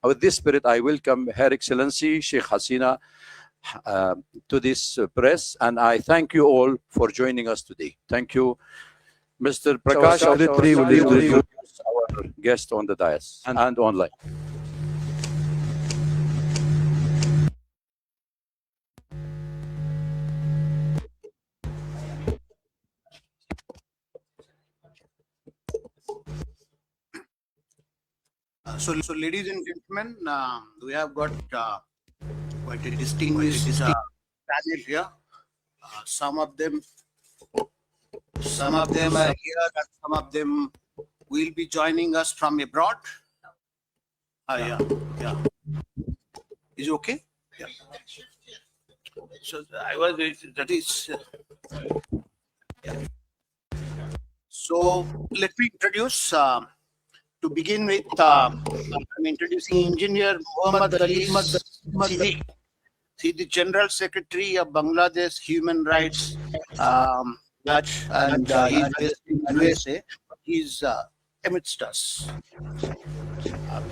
With this spirit, I welcome Her Excellency Sheikh Hasina to this press, and I thank you all for joining us today. Thank you. Mr. Prakash Auditri will introduce our guest on the dais and online. So, ladies and gentlemen, we have got quite a distinguished panel here. Some of them are here, and some of them will be joining us from abroad. Yeah. Is it okay? Yeah. So So let me introduce. To begin with, I'm introducing Engineer Muhammad Ali Siddiq. He's the General Secretary of Bangladesh Human Rights Judge, and he's based in USA. He's amidst us.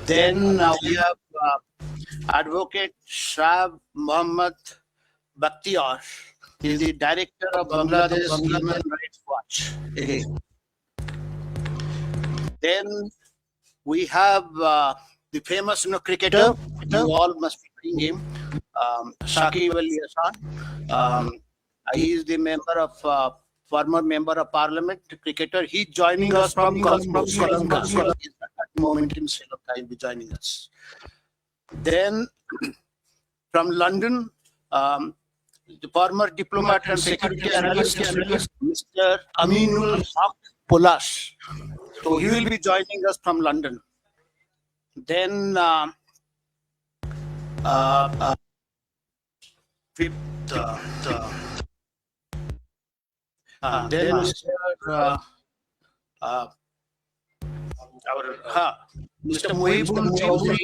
Then we have Advocate Shah Muhammad Bakhtiar. He's the Director of Bangladesh Human Rights Watch. Then we have the famous cricketer. You all must be knowing him, Sajeeb Wazed Joy. He is the former member of Parliament, cricketer. He's joining us from Columbus. At the moment in Sri Lanka, he'll be joining us. Then from London, the former diplomat and security analyst, Mr. Aminul Haq Polash. So he will be joining us from London. Then Mr. Muhibul Chowdhury,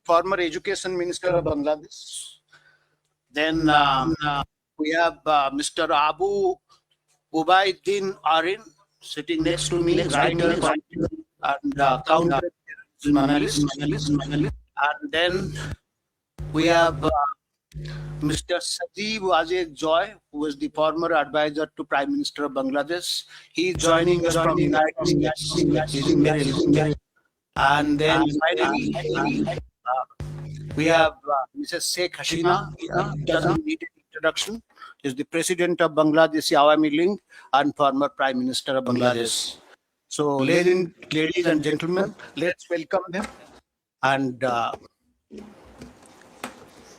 former Education Minister of Bangladesh. Then we have Mr. Abu Ubaiddin Arin sitting next to me, writer and counter analyst. And then we have Mr. Sajeeb Wazed Joy, who is the former advisor to Prime Minister of Bangladesh. He is joining us from the United States. And then finally, we have Mrs. Sheikh Hasina. Doesn't need an introduction. Is the President of Bangladesh Awami League and former Prime Minister of Bangladesh. So, ladies and gentlemen, let's welcome them. And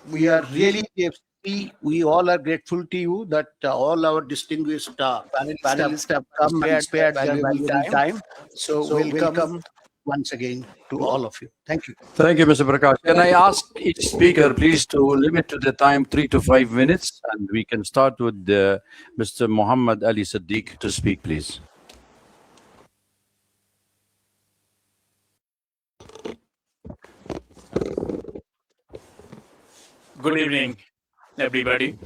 we are really, we all are grateful to you that all our distinguished panelists have come and spared valuable time. So, welcome once again to all of you. Thank you. Thank you, Mr. Prakash. Can I ask each speaker, please, to limit to the time 3 to 5 minutes, and we can start with Mr. Muhammad Ali Siddiq to speak, please. Good evening, everybody,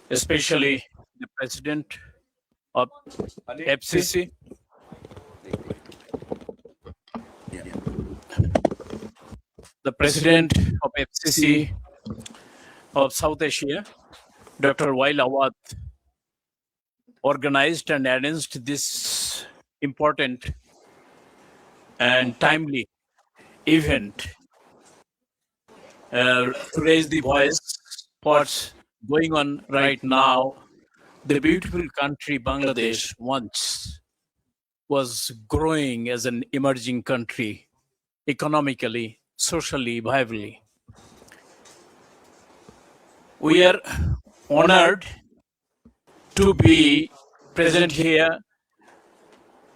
especially the President of FCC. The President of FCC of South Asia, Dr. Wael Awad, organized and arranged this important and timely event to raise the voice what's going on right now. The beautiful country Bangladesh once was growing as an emerging country, economically, socially, viably. We are honored to be present here.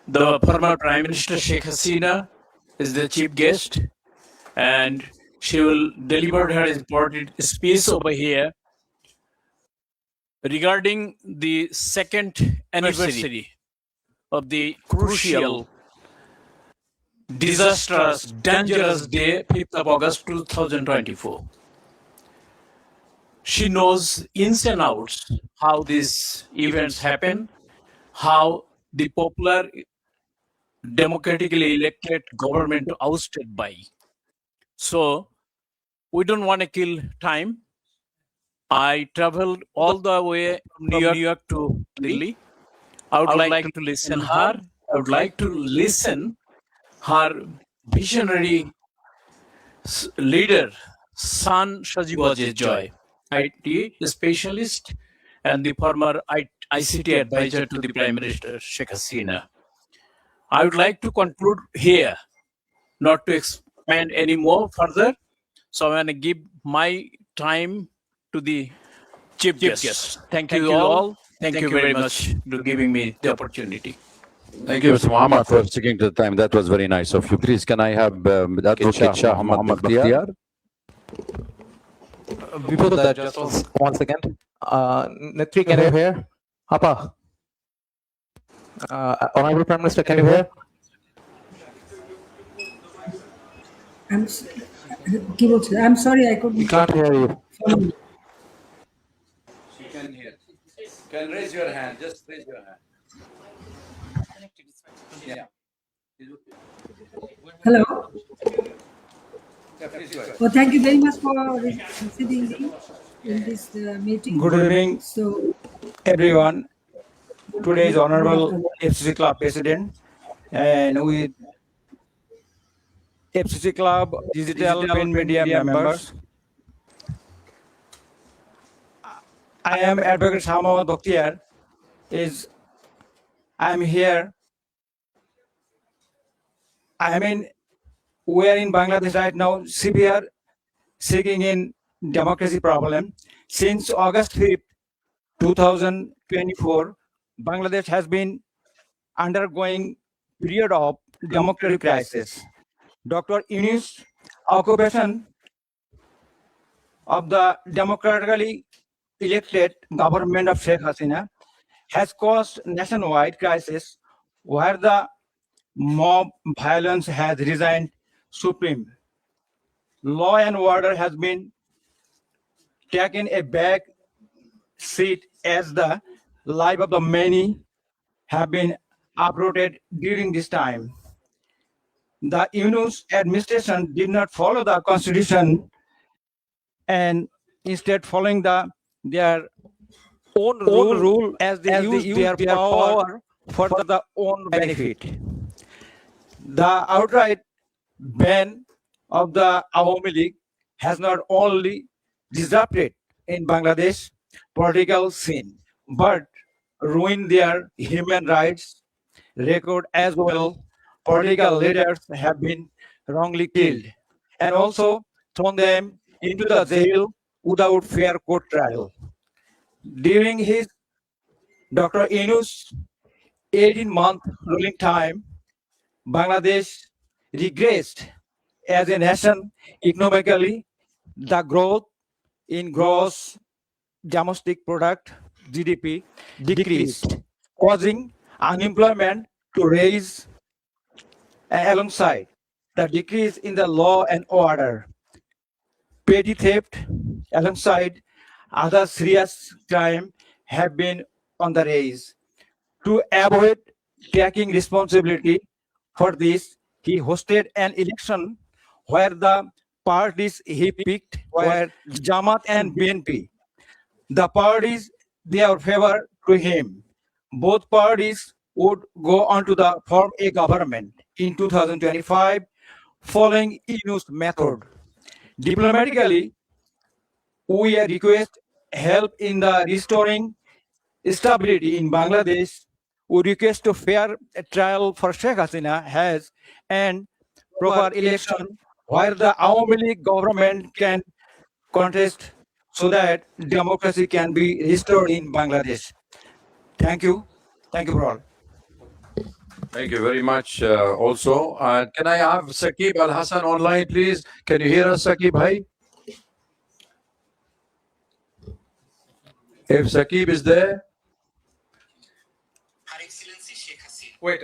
The former Prime Minister Sheikh Hasina is the chief guest, and she will deliver her important speech over here regarding the second anniversary of the crucial, disastrous, dangerous day, 5th of August 2024. She knows ins and outs how these events happen, how the popular democratically elected government ousted by So we don't want to kill time. I traveled all the way from New York to Delhi. I would like to listen her. I would like to listen her visionary leader, son Sajeeb Wazed Joy, IT specialist and the former ICT advisor to the Prime Minister Sheikh Hasina. I would like to conclude here, not to expand any more further. So I'm going to give my time to the chief guest. Thank you all. Thank you very much for giving me the opportunity. Thank you, Mr. Muhammad, for sticking to the time. That was very nice of you. Please, can I have Advocate Shah Muhammad Bakhtiyar? Before that, just one second. Netri, can you hear? Apa? Honorable Prime Minister, can you hear? I'm sorry, I couldn't. We can't hear you. She can hear. Can raise your hand. Just raise your hand. Yeah. Hello. Yeah, please go ahead. Well, thank you very much for receiving me in this meeting. Good evening, So, everyone. Today is Honorable FCC Club President, and with FCC Club digital print media members. I am Advocate Shah Bakhtiyar. I am here. We are in Bangladesh right now, severe seeking in democracy problem. Since August 5th, 2024, Bangladesh has been undergoing period of democratic crisis. Dr. Yunus' occupation of the democratically elected government of Sheikh Hasina has caused nationwide crisis where the mob violence has resigned supreme. Law and order has been taken a back seat as the life of the many have been uprooted during this time. The Yunus administration did not follow the constitution and instead following their own rule as they use their power for the own benefit. The outright ban of the Awami League has not only disrupted in Bangladesh political scene, but ruined their human rights record as well. Political leaders have been wrongly killed and also thrown them into the jail without fair court trial. During his Dr. Yunus' 18-month ruling time, Bangladesh regressed as a nation economically. The growth in gross domestic product (GDP) decreased, causing unemployment to rise alongside the decrease in the law and order. Petty theft alongside other serious crime have been on the rise. To avoid taking responsibility for this, he hosted an election where the parties he picked were Jamaat and BNP. The parties they are favor to him. Both parties would go on to form a government in 2025 following Yunus' method. Diplomatically, we request help in the restoring stability in Bangladesh. We request a fair trial for Sheikh Hasina has and proper election where the Awami League government can contest so that democracy can be restored in Bangladesh. Thank you. Thank you for all. Thank you very much. Also, can I have Sajeeb Al Hassan online, please? Can you hear us, Sajeeb? Bhai? If Sajeeb is there, Wait,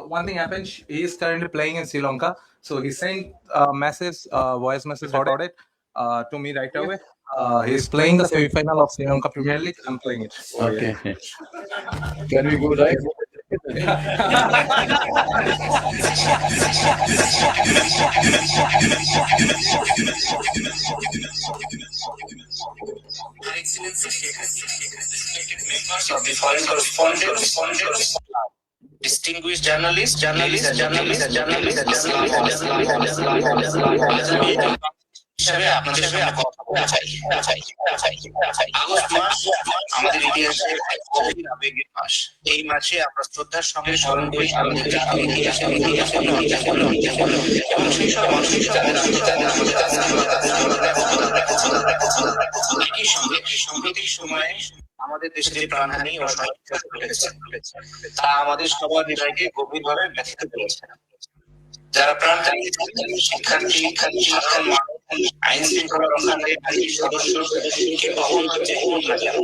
one thing happened. He is currently playing in Sri Lanka, so he sent a message, voice message about it to me right away. He's playing the semi-final of Sri Lanka Premier League. I'm playing it. okay. Can we go live? foreign correspondents, distinguished journalists, হিসাবে আপনাদের সামনে কথা বলতে চাই। August মাস আমাদের ইতিহাসের এক গভীর আবেগের মাস। এই মাসে আমরা শ্রদ্ধার সঙ্গে স্মরণ করি আমাদের জাতির ইতিহাসের এবং সেই সব মানুষের যাদের আমাদের একই সঙ্গে সাম্প্রতিক সময়ে আমাদের দেশে যে প্রাণহানি ও সহিংসতা ঘটেছে তা আমাদের সবার হৃদয়কে গভীরভাবে ব্যথিত করেছে। যারা প্রাণ হারিয়েছেন শিক্ষার্থী সাধারণ মানুষ, আইন শৃঙ্খলা রক্ষাকারী বাহিনীর সদস্য কিংবা অন্য যে হোক না কেন,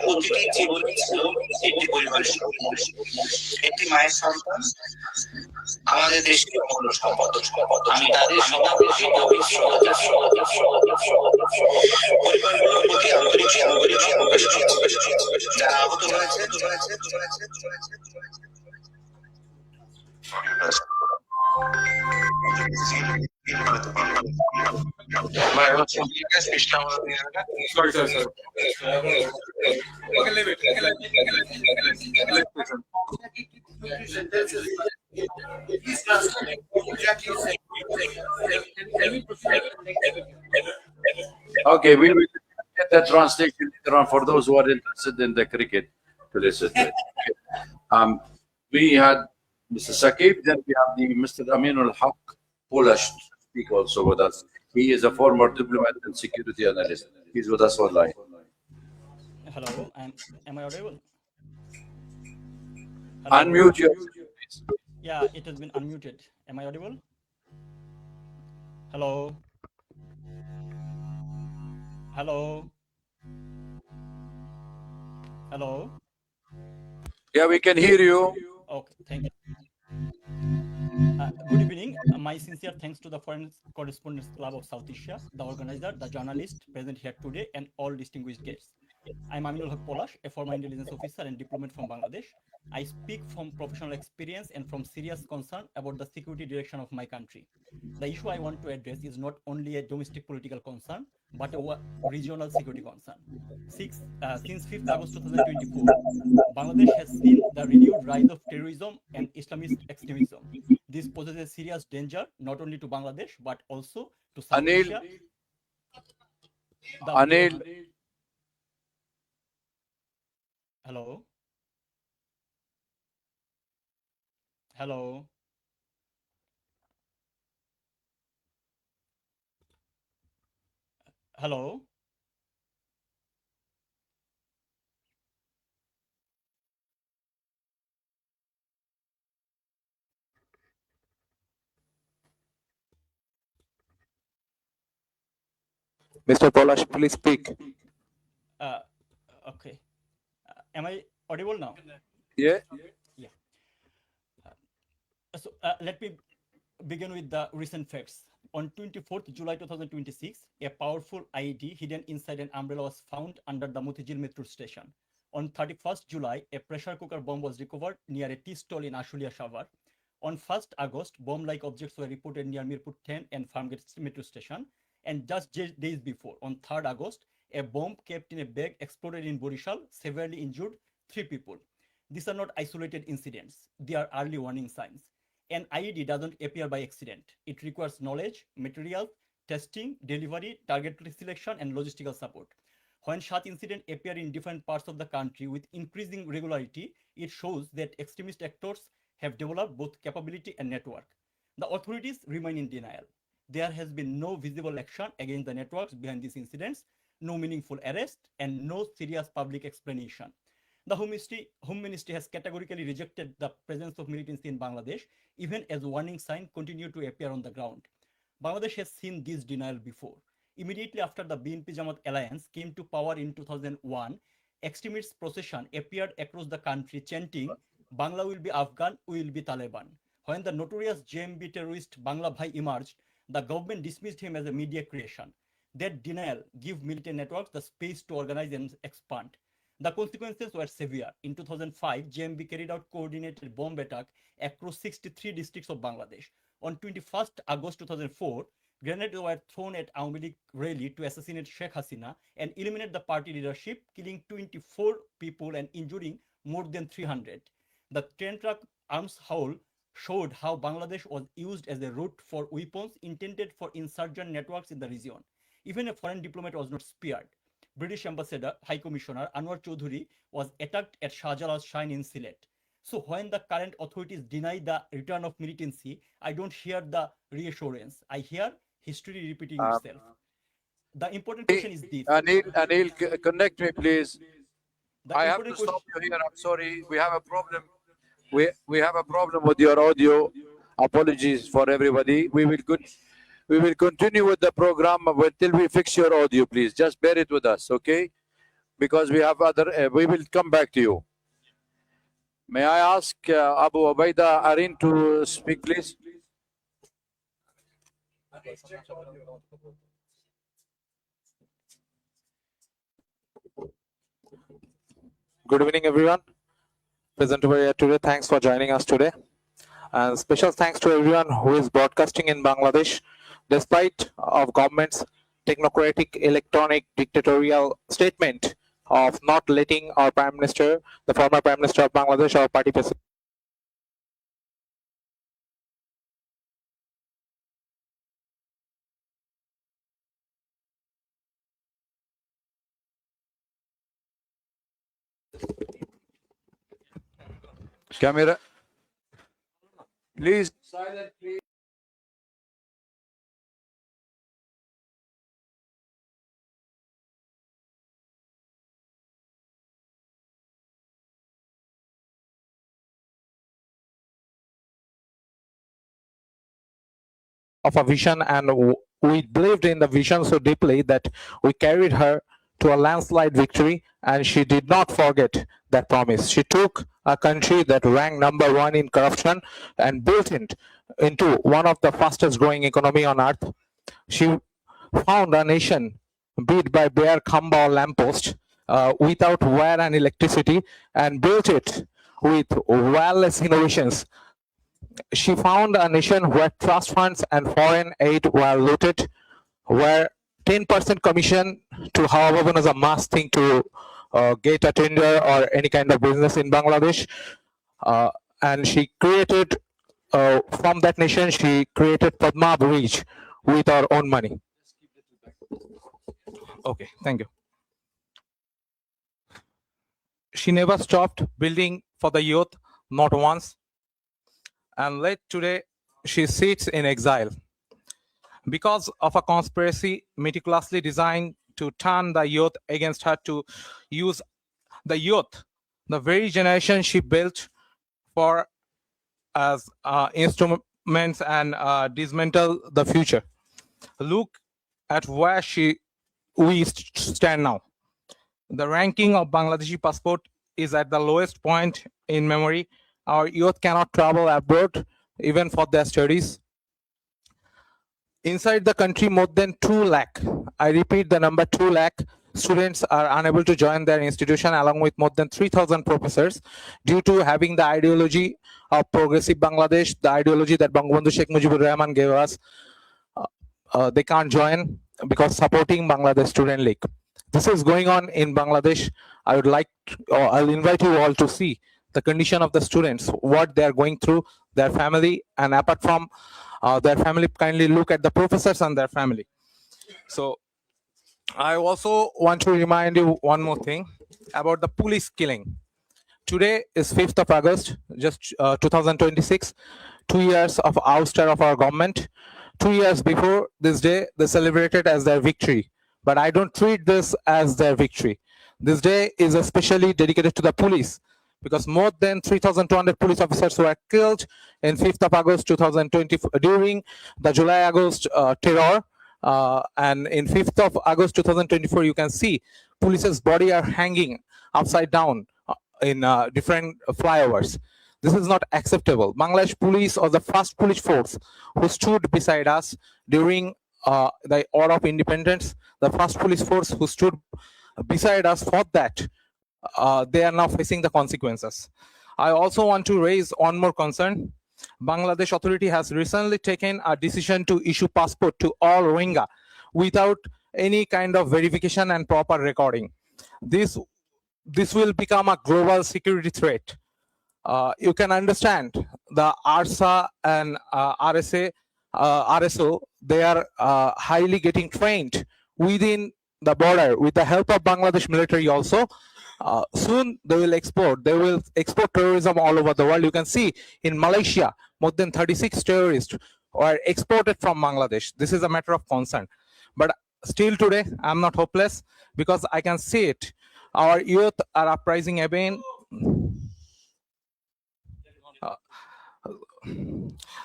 প্রতিটি জীবনই ছিল একটি পরিবারের একটি মায়ের সন্তান আমাদের দেশের অমূল্য সম্পদ। আমি তাদের সবার প্রতি গভীর শ্রদ্ধা পরিবারগুলোর প্রতি আন্তরিক সমবেদনা প্রকাশ করছি। যারা আহত হয়েছে Okay, we will get the translation later on for those who are interested in the cricket to listen to it. We had Mr. Sajeeb, then we have the Mr. Aminul Haq, Polish, speak also with us. He is a former diplomat and security analyst. He's with us online. Hello, am I audible? Unmute yourself, please. Yeah, it has been unmuted. Am I audible? Hello? Hello? Hello? Yeah, we can hear you. Okay, thank you. Good evening. My sincere thanks to the Foreign Correspondents Club of South Asia, the organizer, the journalists present here today, and all distinguished guests. I'm Aminul Haq Polash, a former intelligence officer and diplomat from Bangladesh. I speak from professional experience and from serious concern about the security direction of my country. The issue I want to address is not only a domestic political concern, but a regional security concern. Since 5th August 2024, Bangladesh has seen the renewed rise of terrorism and Islamist extremism. This poses a serious danger not only to Bangladesh, but also to South Asia. Anil. Hello? Hello? Hello? Mr. Polash, please speak. Okay. Am I audible now? Yeah. Yeah. Let me begin with the recent facts. On 24th July 2026, a powerful IED hidden inside an umbrella was found under the Motijil metro station. On 31st July, a pressure cooker bomb was recovered near a tea stall in Ashulia Shavar. On 1st August, bomb-like objects were reported near Mirpur 10 and Farmgate metro station. And just days before, on 3rd August, a bomb kept in a bag exploded in Borishal, severely injured 3 people. These are not isolated incidents. They are early warning signs. An IED doesn't appear by accident. It requires knowledge, materials, testing, delivery, target selection, and logistical support. When such incidents appear in different parts of the country with increasing regularity, it shows that extremist actors have developed both capability and network. The authorities remain in denial. There has been no visible action against the networks behind these incidents, no meaningful arrest, and no serious public explanation. The Home Ministry has categorically rejected the presence of militancy in Bangladesh, even as warning signs continue to appear on the ground. Bangladesh has seen this denial before. Immediately after the BNP Jamaat alliance came to power in 2001, extremist procession appeared across the country chanting, "Bangla will be Afghan, we will be Taliban." When the notorious JMB terrorist Bangla Bhai emerged, the government dismissed him as a media creation. That denial gave militant networks the space to organize and expand. The consequences were severe. In 2005, JMB carried out coordinated bomb attack across 63 districts of Bangladesh. On 21st August 2004, grenades were thrown at Awami League rally to assassinate Sheikh Hasina and eliminate the party leadership, killing 24 people and injuring more than 300. The 10-truck arms haul showed how Bangladesh was used as a route for weapons intended for insurgent networks in the region. Even a foreign diplomat was not spared. British Ambassador, High Commissioner Anwar Chaudhuri was attacked at Shah Jalal's shrine in Sylhet. So when the current authorities deny the return of militancy, I don't hear the reassurance. I hear history repeating itself. The important question is this. Anil, connect me, please. The I have to important stop you here. I'm sorry. We have a problem. We have a problem with your audio. Apologies for everybody. We will continue with the program until we fix your audio, please. Just bear it with us, okay? Because we have other. We will come back to you. May I ask Abu Ubaida Arin to speak, please? Good evening, everyone. Present over here today. Thanks for joining us today. And special thanks to everyone who is broadcasting in Bangladesh, despite of government's technocratic, electronic, dictatorial statement of not letting our Prime Minister, the former Prime Minister of Bangladesh, our party president, Camera. Please. Silent, please. of a vision, and we believed in the vision so deeply that we carried her to a landslide victory, and she did not forget that promise. She took a country that ranked #1 in corruption and built it into one of the fastest growing economy on earth. She found a nation beat by bare khamba or lamppost without wire and electricity, and built it with wireless innovations. She found a nation where trust funds and foreign aid were looted, where 10% commission to however is a must thing to get a tender or any kind of business in Bangladesh. And she created, from that nation, she created Padma Bridge with our own money. Okay, thank you. She never stopped building for the youth, not once. And late today, she sits in exile because of a conspiracy meticulously designed to turn the youth against her, to use the youth, the very generation she built for as instruments and dismantle the future. Look at where we stand now. The ranking of Bangladeshi passport is at the lowest point in memory. Our youth cannot travel abroad even for their studies. Inside the country, more than 2 lakh, I repeat the number 2 lakh, students are unable to join their institution, along with more than 3,000 professors, due to having the ideology of progressive Bangladesh, the ideology that Bangabandhu Sheikh Mujibur Rahman gave us. They can't join because supporting Bangladesh Student League. This is going on in Bangladesh. I'll invite you all to see the condition of the students, what they are going through, their family, and apart from their family, kindly look at the professors and their family. So I also want to remind you one more thing about the police killing. Today is 5th of August, just 2026, 2 years of ouster of our government. 2 years before this day, they celebrated as their victory. But I don't treat this as their victory. This day is especially dedicated to the police, because more than 3,200 police officers were killed in 5th of August 2020 during the July-August terror. And in 5th of August 2024, you can see police's body are hanging upside down in different flyovers. This is not acceptable. Bangladesh police was the first police force who stood beside us during the War of Independence. The first police force who stood beside us for that. They are now facing the consequences. I also want to raise one more concern. Bangladesh authority has recently taken a decision to issue passport to all Rohingya without any kind of verification and proper recording. This this will become a global security threat. You can understand the ARSA and RSA, RSO, they are highly getting trained within the border with the help of Bangladesh military also. Soon they will export terrorism all over the world. You can see in Malaysia, more than 36 terrorists are exported from Bangladesh. This is a matter of concern. But still today, I'm not hopeless because I can see it. Our youth are uprising again.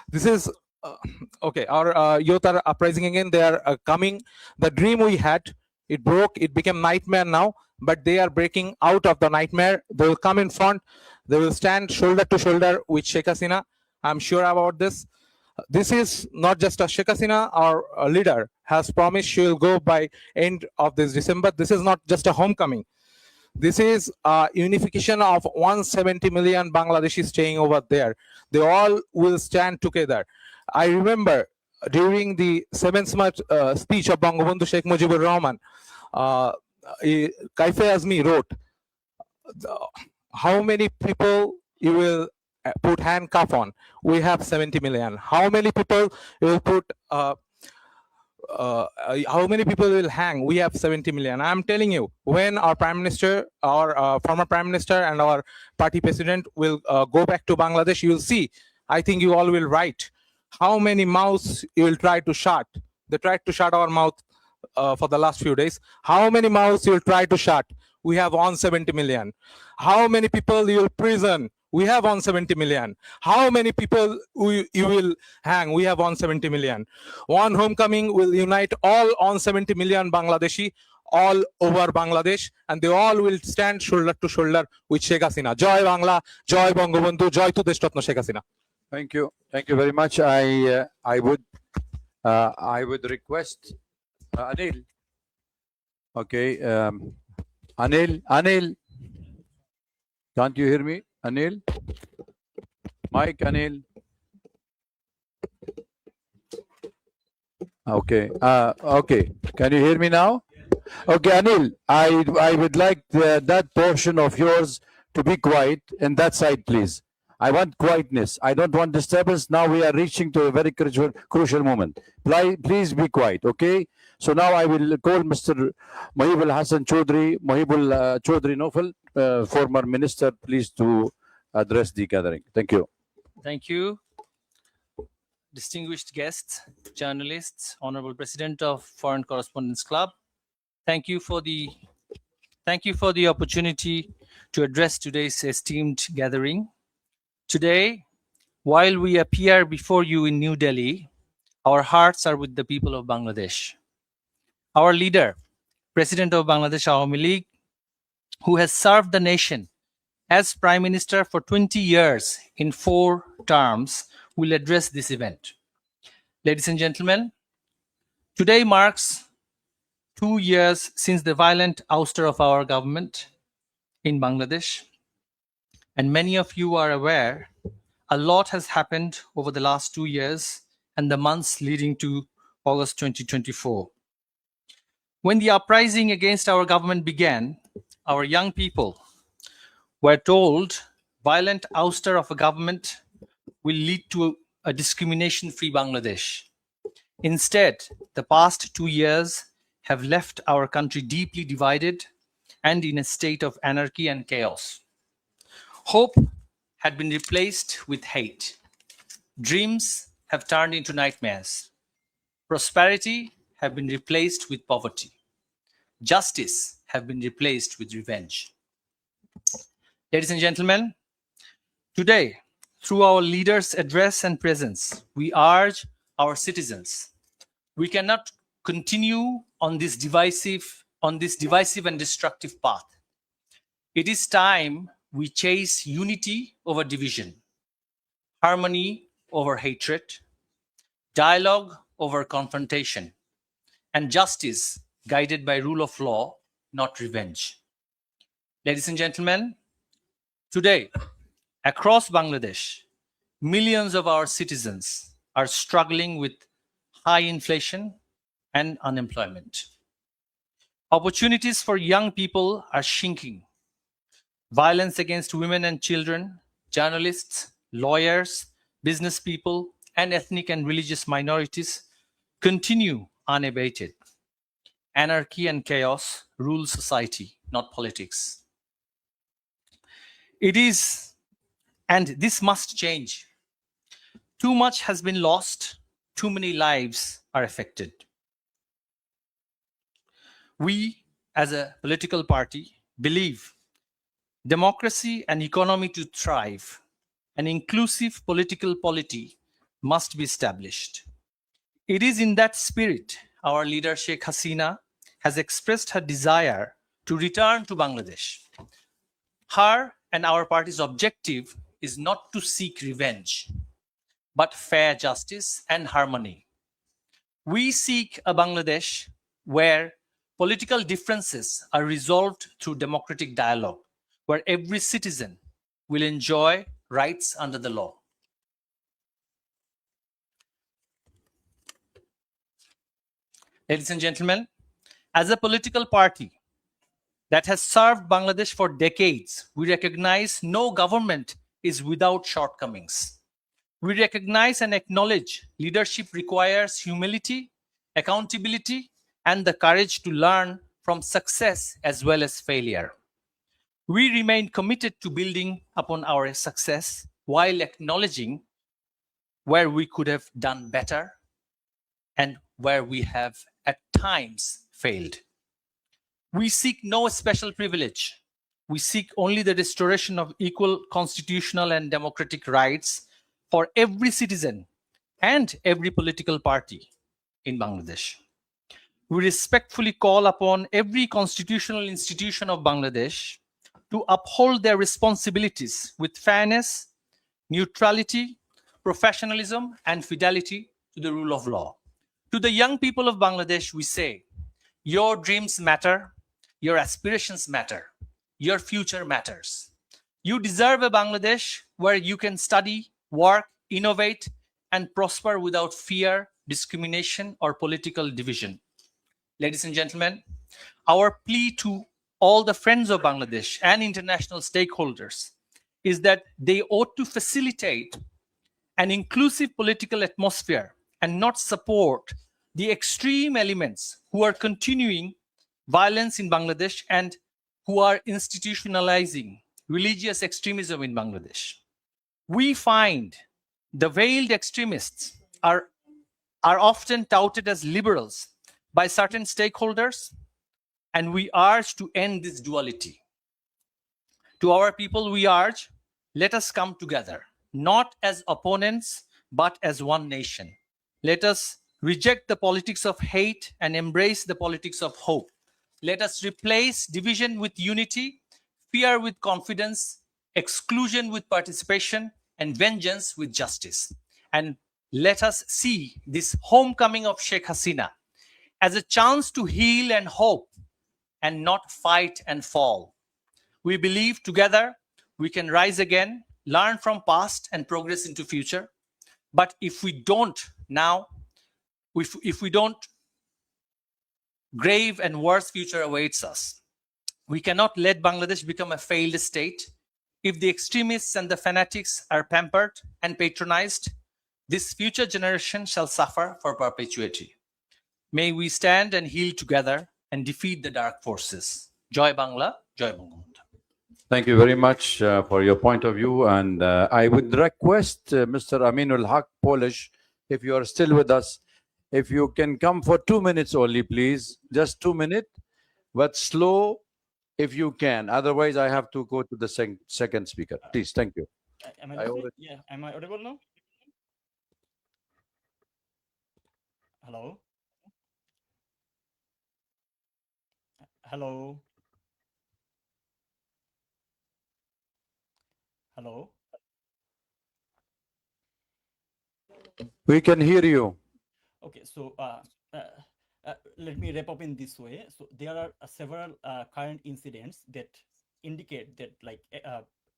This is okay. Our youth are uprising again. They are coming. The dream we had, it broke. It became nightmare now. But they are breaking out of the nightmare. They will come in front. They will stand shoulder to shoulder with Sheikh Hasina. I'm sure about this. This is not just a Sheikh Hasina. Our leader has promised she will go by end of this December. This is not just a homecoming. This is a unification of 170 million Bangladeshis staying over there. They all will stand together. I remember during the 7th March speech of Bangabandhu Sheikh Mujibur Rahman, Kaife Azmi wrote, how many people you will put handcuff on? We have 70 million. How many people you will put how many people will hang? We have 70 million. I'm telling you, when our prime minister, our former prime minister and our party president will go back to Bangladesh, you will see, I think you all will write how many mouths you will try to shut. They tried to shut our mouth for the last few days. How many mouths you will try to shut? We have 170 million. How many people you will prison? We have 170 million. How many people you will hang? We have 170 million. One homecoming will unite all 170 million Bangladeshi all over Bangladesh, and they all will stand shoulder to shoulder with Sheikh Hasina. Joy Bangla, Joy Bangabandhu, Joy to Deshratna Sheikh Hasina. Thank you. Thank you very much. I would request Anil. Okay. Anil. Can't you hear me? Anil? Mike, Anil. Okay. Okay. Can you hear me now? Okay, Anil, I would like that portion of yours to be quiet in that side, please. I want quietness. I don't want disturbance. Now we are reaching to a very crucial moment. Please be quiet, okay? So now I will call Mr. Mohibul Hassan Chaudhry, Mohibul Chaudhry Nofal, former minister, please to address the gathering. Thank you. Thank you. Distinguished guests, journalists, Honorable President of Foreign Correspondents Club, thank you for the opportunity to address today's esteemed gathering. Today, while we appear before you in New Delhi, our hearts are with the people of Bangladesh. Our leader, President of Bangladesh Awami League, who has served the nation as Prime Minister for 20 years in 4 terms, will address this event. Ladies and gentlemen, today marks 2 years since the violent ouster of our government in Bangladesh. And many of you are aware, a lot has happened over the last 2 years and the months leading to August 2024. When the uprising against our government began, our young people were told violent ouster of a government will lead to a discrimination-free Bangladesh. Instead, the past 2 years have left our country deeply divided and in a state of anarchy and chaos. Hope had been replaced with hate. Dreams have turned into nightmares. Prosperity have been replaced with poverty. Justice have been replaced with revenge. Ladies and gentlemen, today, through our leaders' address and presence, we urge our citizens, we cannot continue on this divisive and destructive path. It is time we chase unity over division, harmony over hatred, dialogue over confrontation, and justice guided by rule of law, not revenge. Ladies and gentlemen, today, across Bangladesh, millions of our citizens are struggling with high inflation and unemployment. Opportunities for young people are shrinking Violence against women and children, journalists, lawyers, business people, and ethnic and religious minorities continue unabated. Anarchy and chaos rule society, not politics. It is, and this must change. Too much has been lost, too many lives are affected. We, as a political party, believe democracy and economy to thrive, an inclusive political polity must be established. It is in that spirit our leader Sheikh Hasina has expressed her desire to return to Bangladesh. Her and our party's objective is not to seek revenge, but fair justice and harmony. We seek a Bangladesh where political differences are resolved through democratic dialogue, where every citizen will enjoy rights under the law. Ladies and gentlemen, as a political party that has served Bangladesh for decades, we recognize no government is without shortcomings. We recognize and acknowledge leadership requires humility, accountability, and the courage to learn from success as well as failure. We remain committed to building upon our success while acknowledging where we could have done better and where we have at times failed. We seek no special privilege. We seek only the restoration of equal constitutional and democratic rights for every citizen and every political party in Bangladesh. We respectfully call upon every constitutional institution of Bangladesh to uphold their responsibilities with fairness, neutrality, professionalism, and fidelity to the rule of law. To the young people of Bangladesh, we say, your dreams matter, your aspirations matter, your future matters. You deserve a Bangladesh where you can study, work, innovate, and prosper without fear, discrimination, or political division. Ladies and gentlemen, our plea to all the friends of Bangladesh and international stakeholders is that they ought to facilitate an inclusive political atmosphere and not support the extreme elements who are continuing violence in Bangladesh and who are institutionalizing religious extremism in Bangladesh. We find the veiled extremists are often touted as liberals by certain stakeholders, and we urge to end this duality. To our people, we urge, let us come together, not as opponents, but as one nation. Let us reject the politics of hate and embrace the politics of hope. Let us replace division with unity, fear with confidence, exclusion with participation, and vengeance with justice. And let us see this homecoming of Sheikh Hasina as a chance to heal and hope and not fight and fall. We believe together we can rise again, learn from past and progress into future. But if we don't now, if we don't, grave and worse future awaits us. We cannot let Bangladesh become a failed state. If the extremists and the fanatics are pampered and patronized, this future generation shall suffer for perpetuity. May we stand and heal together and defeat the dark forces. Joy Bangla, Joy Bangla. Thank you very much for your point of view. And I would request Mr. Aminul Haq, Polish, if you are still with us, if you can come for 2 minutes only, please. Just 2 minutes, but slow if you can. Otherwise, I have to go to the second speaker. Please, thank you. Am I audible? Yeah, am I audible now? Hello? Hello? Hello? We can hear you. Okay, so let me wrap up in this way. So there are several current incidents that indicate that like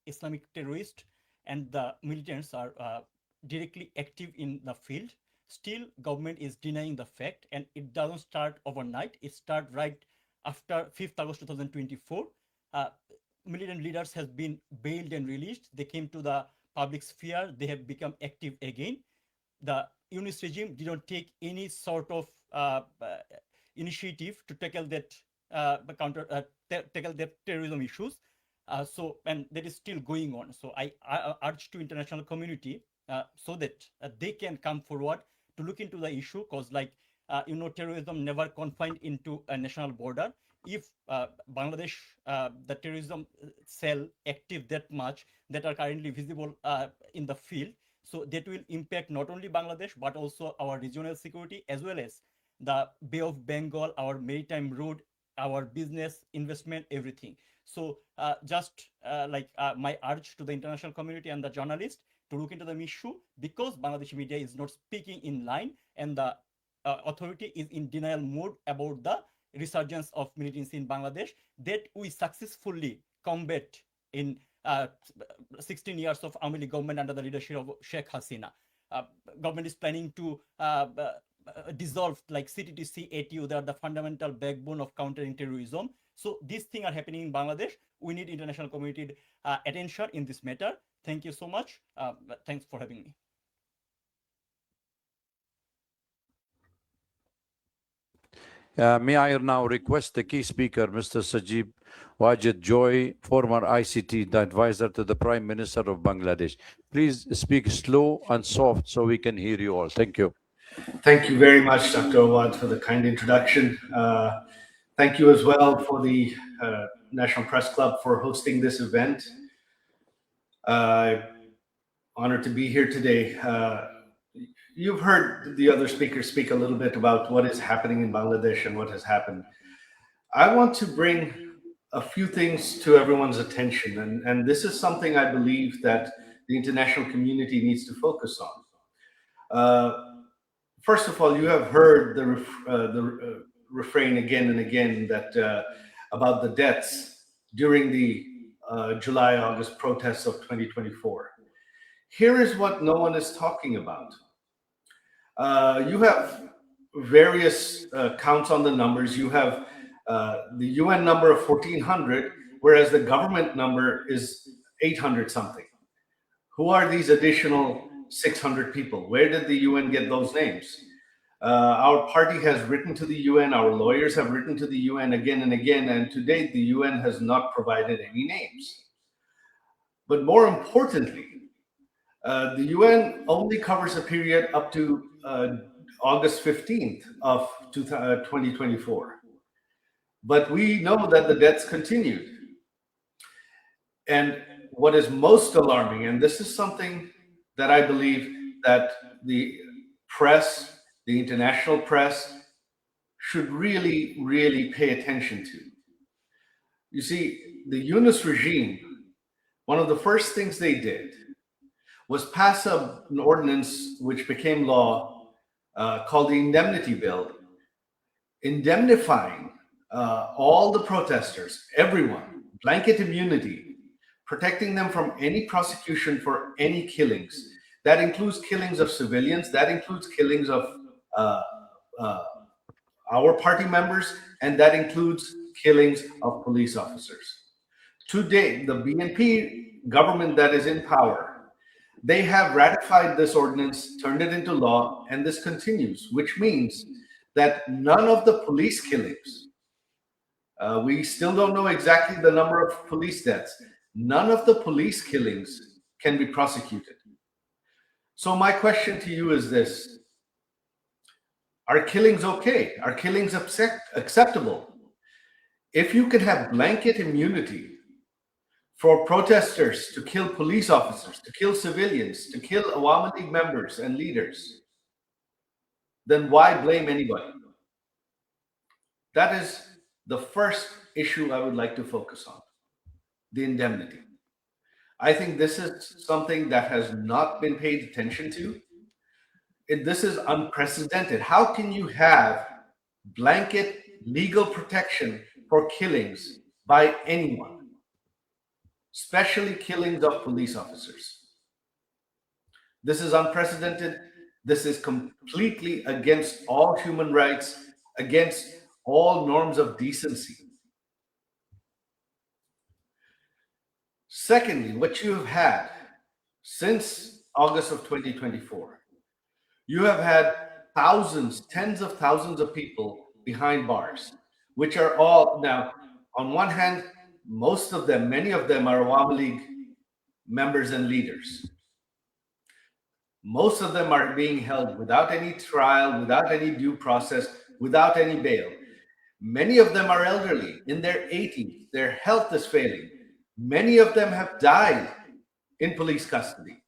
Islamic terrorists and the militants are directly active in the field. Still, government is denying the fact, and it doesn't start overnight. It starts right after 5th August 2024. militant leaders has been bailed and released. They came to the public sphere. They have become active again. The Yunus regime didn't take any sort of initiative to tackle that tackle that terrorism issues. And that is still going on. So I urge to international community so that they can come forward to look into the issue, because terrorism never confined into a national border. If Bangladesh, the terrorism cell active that much that are currently visible in the field, so that will impact not only Bangladesh, but also our regional security, as well as the Bay of Bengal, our maritime road, our business, investment, everything. So my urge to the international community and the journalists to look into the issue, because Bangladeshi media is not speaking in line, and the authority is in denial mode about the resurgence of militancy in Bangladesh that we successfully combat in 16 years of Awami League government under the leadership of Sheikh Hasina. Government is planning to dissolve CTTC, ATU. They are the fundamental backbone of countering terrorism. So these things are happening in Bangladesh. We need international community attention in this matter. Thank you so much. Thanks for having me. May I now request the key speaker, Mr. Sajeeb Wazed Joy, former ICT advisor to the Prime Minister of Bangladesh. Please speak slow and soft so we can hear you all. Thank you. Thank you very much, Dr. Awad, for the kind introduction. Thank you as well for the National Press Club for hosting this event. Honored to be here today. You've heard the other speakers speak a little bit about what is happening in Bangladesh and what has happened. I want to bring a few things to everyone's attention, and this is something I believe that the international community needs to focus on. First of all, you have heard the refrain again and again that about the deaths during the July-August protests of 2024. Here is what no one is talking about. You have various counts on the numbers. You have the UN number of 1,400, whereas the government number is 800 something. Who are these additional 600 people? Where did the UN get those names? Our party has written to the UN, our lawyers have written to the UN again and again, and to date the UN has not provided any names. But more importantly, the UN only covers a period up to August 15th of 2024. But we know that the deaths continued. And what is most alarming, and this is something that I believe that the press, the international press, should really, really pay attention to. You see, the Yunus regime, one of the first things they did was pass an ordinance which became law called the Indemnity Bill, indemnifying all the protesters, everyone, blanket immunity, protecting them from any prosecution for any killings. That includes killings of civilians, that includes killings of our party members, and that includes killings of police officers. To date, the BNP government that is in power, they have ratified this ordinance, turned it into law, and this continues, which means that none of the police killings, we still don't know exactly the number of police deaths, none of the police killings can be prosecuted. So my question to you is this: are killings okay? Are killings acceptable? If you can have blanket immunity for protesters to kill police officers, to kill civilians, to kill Awami League members and leaders, then why blame anybody? That is the first issue I would like to focus on, the indemnity. I think this is something that has not been paid attention to. This is unprecedented. How can you have blanket legal protection for killings by anyone, especially killings of police officers? This is unprecedented. This is completely against all human rights, against all norms of decency. Secondly, what you have had since August of 2024, you have had thousands, tens of thousands of people behind bars, which are all now, on one hand, most of them, many of them are Awami League members and leaders. Most of them are being held without any trial, without any due process, without any bail. Many of them are elderly, in their 80s. Their health is failing. Many of them have died in police custody.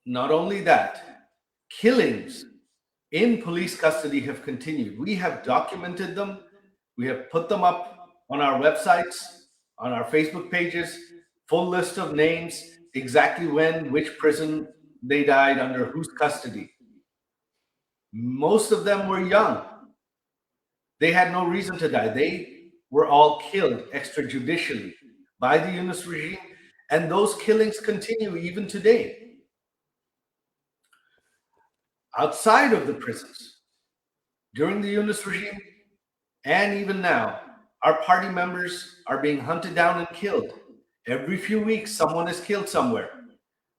Not only that, killings in police custody have continued. We have documented them. We have put them up on our websites, on our Facebook pages, full list of names, exactly when, which prison they died, under whose custody. Most of them were young. They had no reason to die. They were all killed extrajudicially by the Yunus regime, and those killings continue even today. Outside of the prisons, during the Yunus regime, and even now, our party members are being hunted down and killed. Every few weeks, someone is killed somewhere.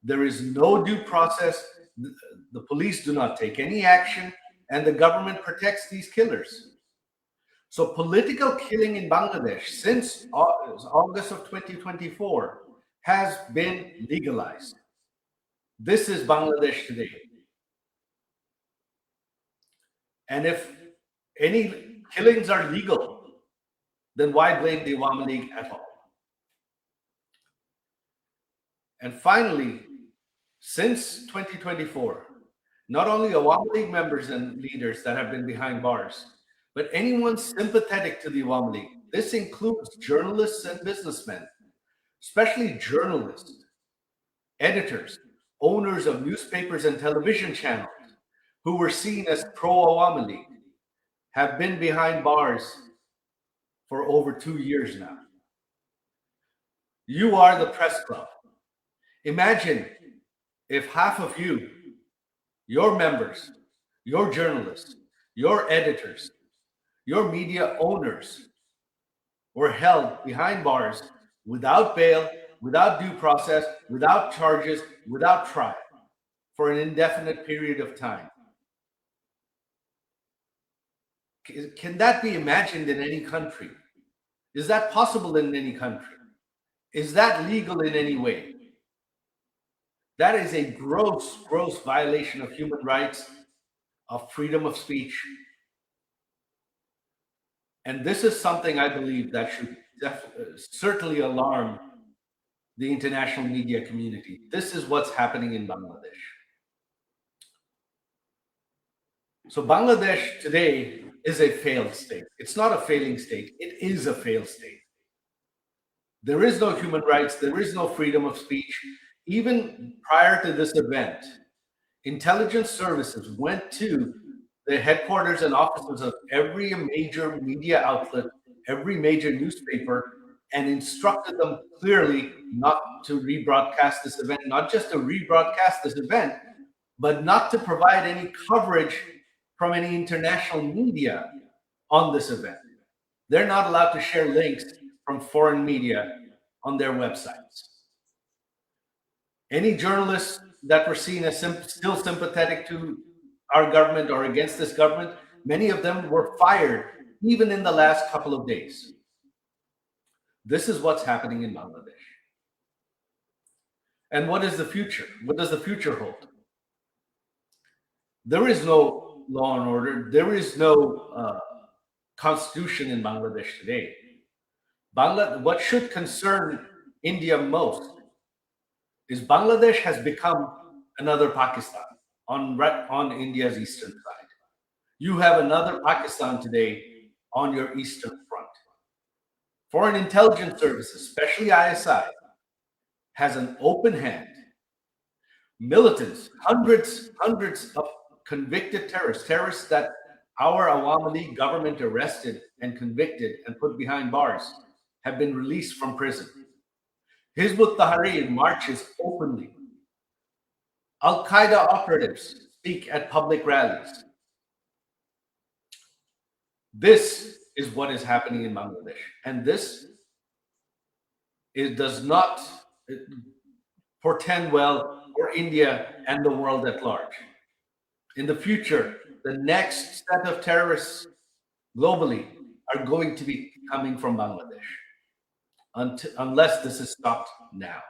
There is no due process. The police do not take any action, and the government protects these killers. So political killing in Bangladesh since August of 2024 has been legalized. This is Bangladesh today. And if any killings are legal, then why blame the Awami League at all? And finally, since 2024, not only Awami League members and leaders that have been behind bars, but anyone sympathetic to the Awami League. This includes journalists and businessmen, especially journalists, editors, owners of newspapers and television channels who were seen as pro-Awami League, have been behind bars for over 2 years now. You are the press club. Imagine if half of you, your members, your journalists, your editors, your media owners were held behind bars without bail, without due process, without charges, without trial for an indefinite period of time. Can that be imagined in any country? Is that possible in any country? Is that legal in any way? That is a gross, gross violation of human rights, of freedom of speech. And this is something I believe that should certainly alarm the international media community. This is what's happening in Bangladesh. So Bangladesh today is a failed state. It's not a failing state. It is a failed state. There is no human rights. There is no freedom of speech. Even prior to this event, intelligence services went to the headquarters and offices of every major media outlet, every major newspaper, and instructed them clearly not to rebroadcast this event, not just to rebroadcast this event, but not to provide any coverage from any international media on this event. They're not allowed to share links from foreign media on their websites. Any journalists that were seen as still sympathetic to our government or against this government, many of them were fired even in the last couple of days. This is what's happening in Bangladesh. And what is the future? What does the future hold? There is no law and order. There is no constitution in Bangladesh today. What should concern India most is Bangladesh has become another Pakistan on India's eastern side. You have another Pakistan today on your eastern front. Foreign intelligence services, especially ISI, has an open hand. Militants, hundreds of convicted terrorists that our Awami League government arrested and convicted and put behind bars, have been released from prison. Hizb ut-Tahrir marches openly. Al-Qaeda operatives speak at public rallies. This is what is happening in Bangladesh. And this does not portend well for India and the world at large. In the future, the next set of terrorists globally are going to be coming from Bangladesh, unless this is stopped now.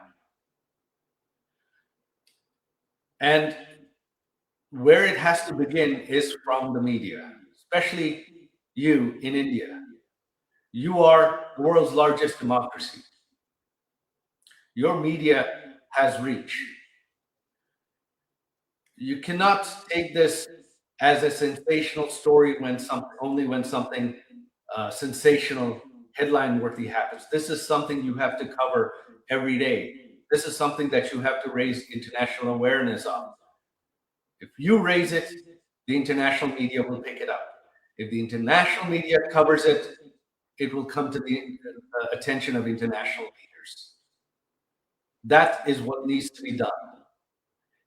And where it has to begin is from the media, especially you in India. You are the world's largest democracy. Your media has reach. You cannot take this as a sensational story only when something sensational, headline-worthy happens. This is something you have to cover every day. This is something that you have to raise international awareness of. If you raise it, the international media will pick it up. If the international media covers it, it will come to the attention of international leaders. That is what needs to be done.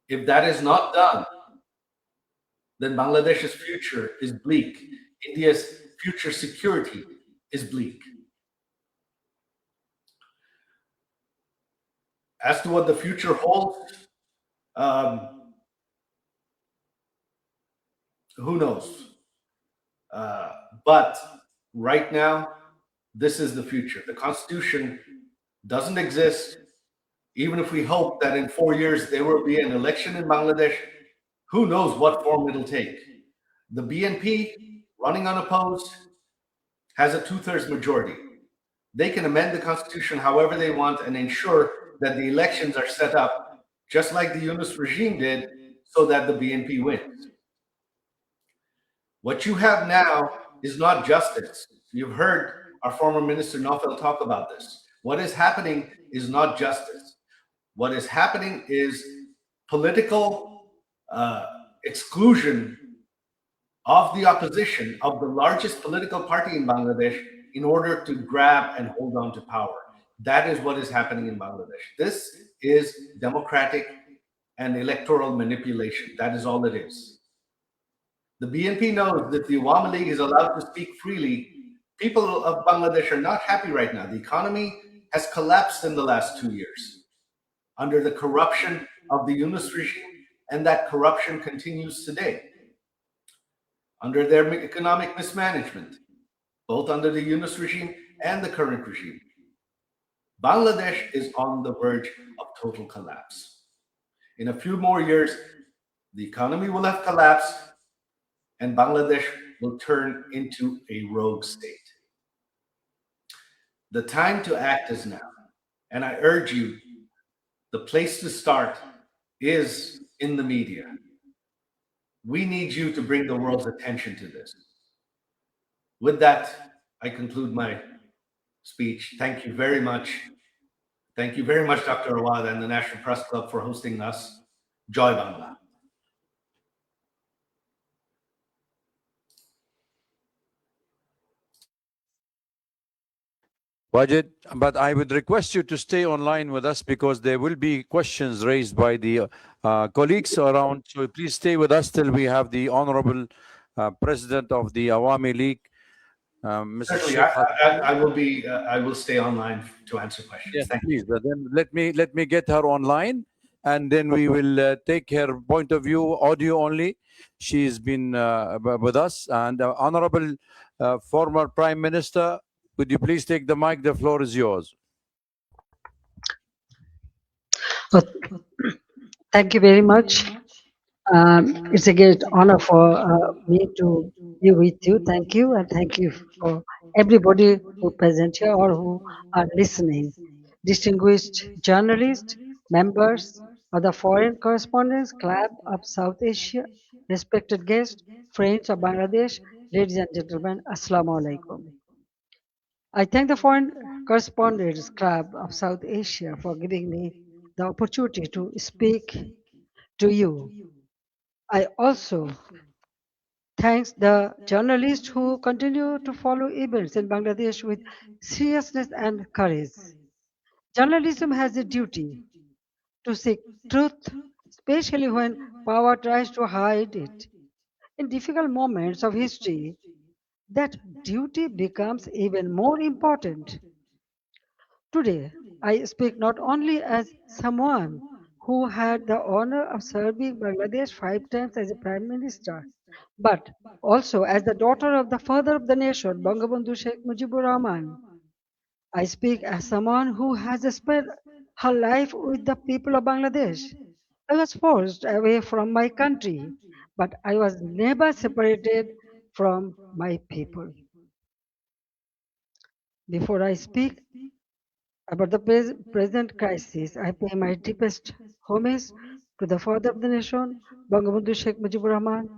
If that is not done, then Bangladesh's future is bleak. India's future security is bleak. As to what the future holds, who knows? But right now, this is the future. The Constitution doesn't exist. Even if we hope that in 4 years there will be an election in Bangladesh, who knows what form it'll take. The BNP, running unopposed, has a 2/3 majority. They can amend the Constitution however they want and ensure that the elections are set up just like the Yunus regime did, so that the BNP wins. What you have now is not justice. You've heard our former Minister Naufel talk about this. What is happening is not justice. What is happening is political exclusion of the opposition, of the largest political party in Bangladesh, in order to grab and hold on to power. That is what is happening in Bangladesh. This is democratic and electoral manipulation. That is all it is. The BNP knows that the Awami League is allowed to speak freely. People of Bangladesh are not happy right now. The economy has collapsed in the last 2 years under the corruption of the Yunus regime, and that corruption continues today under their economic mismanagement, both under the Yunus regime and the current regime. Bangladesh is on the verge of total collapse. In a few more years, the economy will have collapsed and Bangladesh will turn into a rogue state. The time to act is now. And I urge you, the place to start is in the media. We need you to bring the world's attention to this. With that, I conclude my speech. Thank you very much. Thank you very much, Dr. Awad and the National Press Club for hosting us. Joy Bangla. Wajid, but I would request you to stay online with us because there will be questions raised by the colleagues around. So please stay with us till we have the Honorable President of the Awami League, Mr. Certainly, Sheikh. I will stay online to answer questions. Yes, Thank please. you. Then let me get her online, and then we will take her point of view, audio only. She's been with us, and Honorable former Prime Minister, would you please take the mic? The floor is yours. Thank you very much. It's a great honor for me to be with you. Thank you, and thank you for everybody who present here or who are listening. Distinguished journalists, members of the Foreign Correspondents Club of South Asia, respected guests, friends of Bangladesh, ladies and gentlemen, Assalamu alaikum. I thank the Foreign Correspondents Club of South Asia for giving me the opportunity to speak to you. I also thank the journalists who continue to follow events in Bangladesh with seriousness and courage. Journalism has a duty to seek truth, especially when power tries to hide it. In difficult moments of history, that duty becomes even more important. Today, I speak not only as someone who had the honor of serving Bangladesh 5 times as a Prime Minister, but also as the daughter of the father of the nation, Bangabandhu Sheikh Mujibur Rahman. I speak as someone who has spent her life with the people of Bangladesh. I was forced away from my country, but I was never separated from my people. Before I speak about the present crisis, I pay my deepest homage to the father of the nation, Bangabandhu Sheikh Mujibur Rahman,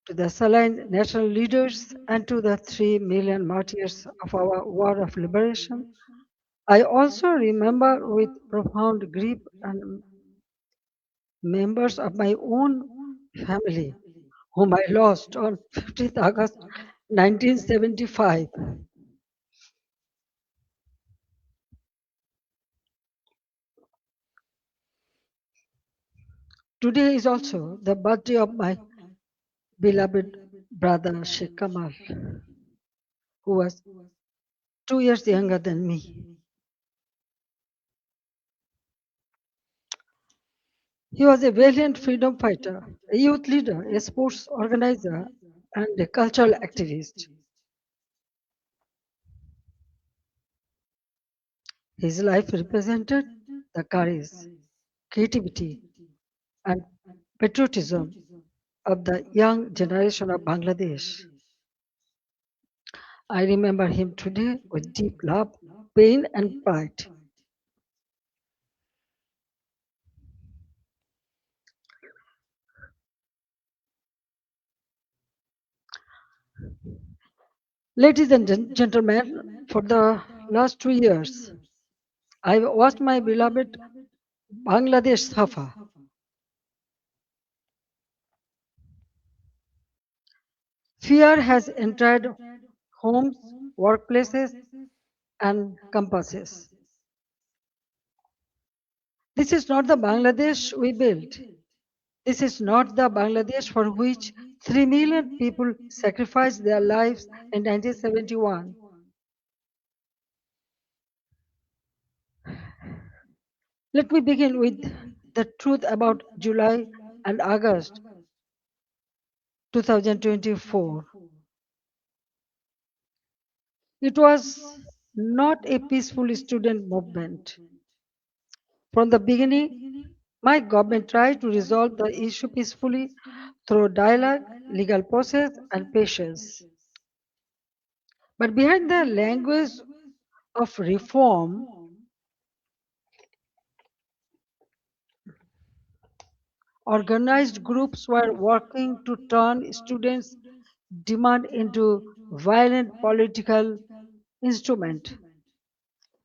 to the Saline national leaders, and to the 3 million martyrs of our war of liberation. I also remember with profound grief and members of my own family whom I lost on 15th August 1975. Today is also the birthday of my beloved brother Sheikh Kamal, who was 2 years younger than me. He was a valiant freedom fighter, a youth leader, a sports organizer, and a cultural activist. His life represented the courage, creativity, and patriotism of the young generation of Bangladesh. I remember him today with deep love, pain, and pride. Ladies and gentlemen, for the last 2 years, I've watched my beloved Bangladesh suffer. Fear has entered homes, workplaces, and campuses. This is not the Bangladesh we built. This is not the Bangladesh for which 3 million people sacrificed their lives in 1971. Let me begin with the truth about July and August 2024. It was not a peaceful student movement. From the beginning, my government tried to resolve the issue peacefully through dialogue, legal process, and patience. But behind the language of reform, organized groups were working to turn students' demand into violent political instrument.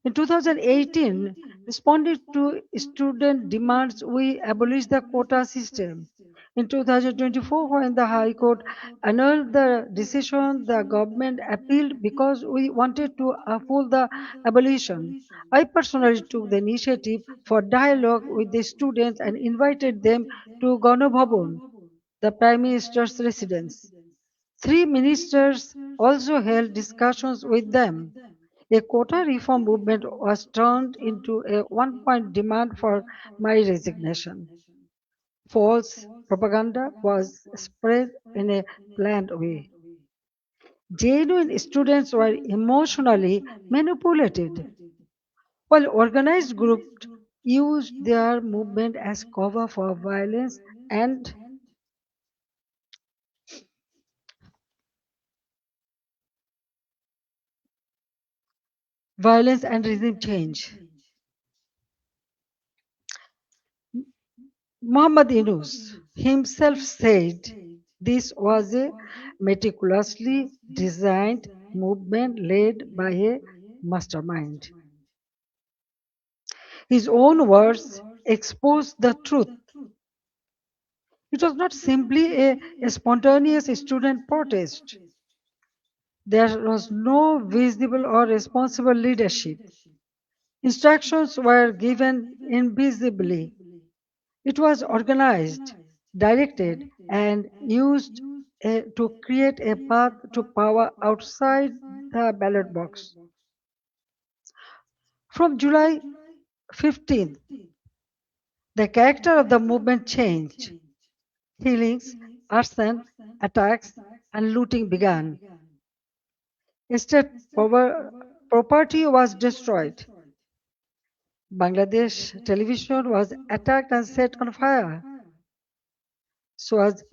In 2018, responding to student demands, we abolished the quota system. In 2024, when the High Court annulled the decision, the government appealed because we wanted to uphold the abolition. I personally took the initiative for dialogue with the students and invited them to Ganabhavan, the Prime Minister's residence. 3 ministers also held discussions with them. A quota reform movement was turned into a one-point demand for my resignation. False propaganda was spread in a planned way. Genuine students were emotionally manipulated, while organized groups used their movement as cover for and violence and regime change. Muhammad Yunus himself said this was a meticulously designed movement led by a mastermind. His own words expose the truth. It was not simply a spontaneous student protest. There was no visible or responsible leadership. Instructions were given invisibly. It was organized, directed, and used to create a path to power outside the ballot box. From July 15th, the character of the movement changed. Killings, arson, attacks, and looting began. State property was destroyed. Bangladesh television was attacked and set on fire. So was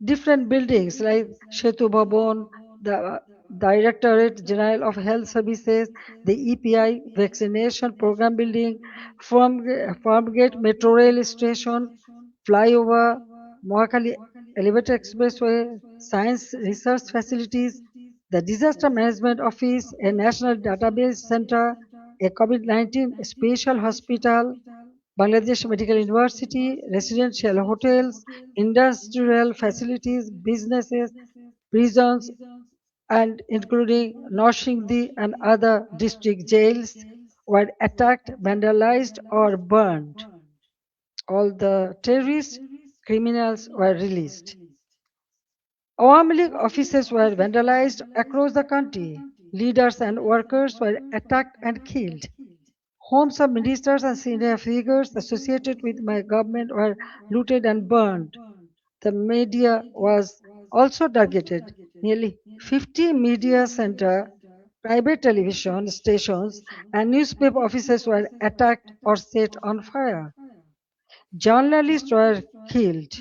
different buildings like Shetu Bhavan, the Directorate General of Health Services, the EPI vaccination program building, Farmgate Metro Rail Station, flyover, Mohakali Elevator Expressway, science research facilities, the Disaster Management Office, a national database center, a COVID-19 special hospital, Bangladesh Medical University, residential hotels, industrial facilities, businesses, prisons, and including Noshingdi and other district jails were attacked, vandalized, or burned. All the terrorists, criminals were released. Awami League offices were vandalized across the country. Leaders and workers were attacked and killed. Homes of ministers and senior figures associated with my government were looted and burned. The media was also targeted. Nearly 50 media center, private television stations, and newspaper offices were attacked or set on fire. Journalists were killed.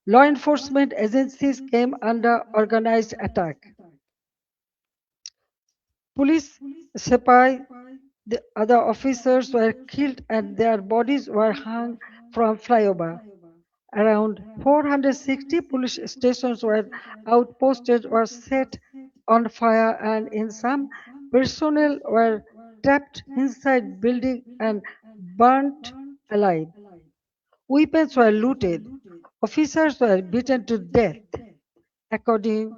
Law enforcement agencies came under organized attack. Police, sepai, the other officers were killed and their bodies were hung from flyover. Around 460 police stations were outposted or set on fire, and in some, personnel were trapped inside buildings and burnt alive. Weapons were looted. Officers were beaten to death. According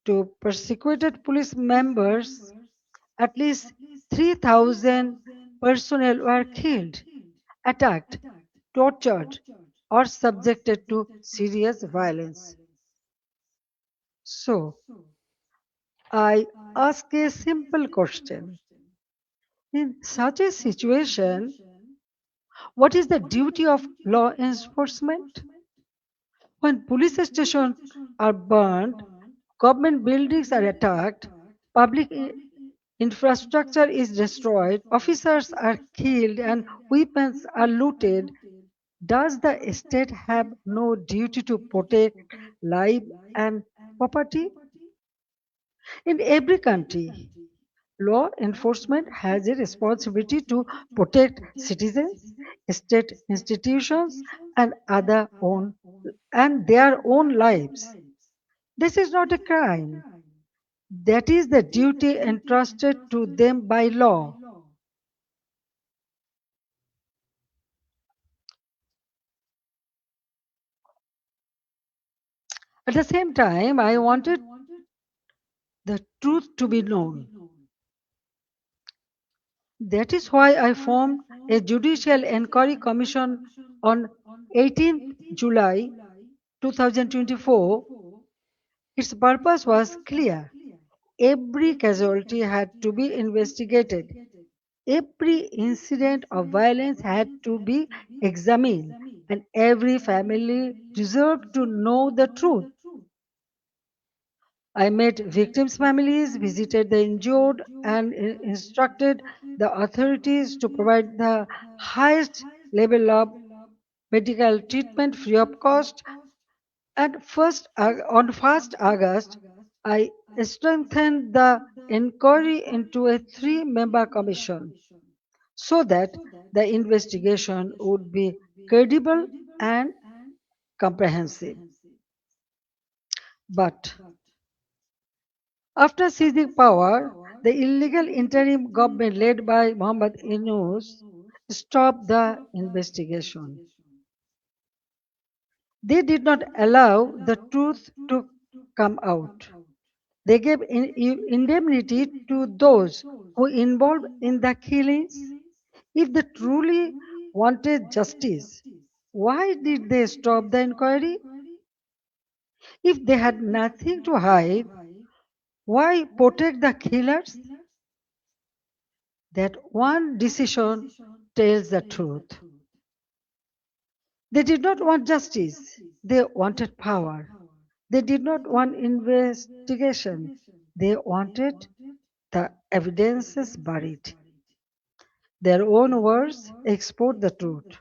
to persecuted police members, at least 3,000 personnel were killed, attacked, tortured, or subjected to serious violence. So, I ask a simple question. In such a situation, what is the duty of law enforcement? When police stations are burned, government buildings are attacked, public infrastructure is destroyed, officers are killed, and weapons are looted, does the state have no duty to protect life and property? In every country, law enforcement has a responsibility to protect citizens, state institutions, and their own lives. This is not a crime. That is the duty entrusted to them by law. At the same time, I wanted the truth to be known. That is why I formed a judicial inquiry commission on 18th July 2024. Its purpose was clear. Every casualty had to be investigated. Every incident of violence had to be examined, and every family deserved to know the truth. I met victims' families, visited the injured, and instructed the authorities to provide the highest level of medical treatment free of cost. And on 1st August, I strengthened the inquiry into a three-member commission so that the investigation would be credible and comprehensive. But after seizing power, the illegal interim government led by Mohammad Yunus stopped the investigation. They did not allow the truth to come out. They gave indemnity to those who involved in the killings. If they truly wanted justice, why did they stop the inquiry? If they had nothing to hide, why protect the killers? That one decision tells the truth. They did not want justice, they wanted power. They did not want investigation, they wanted the evidences buried. Their own words export the truth.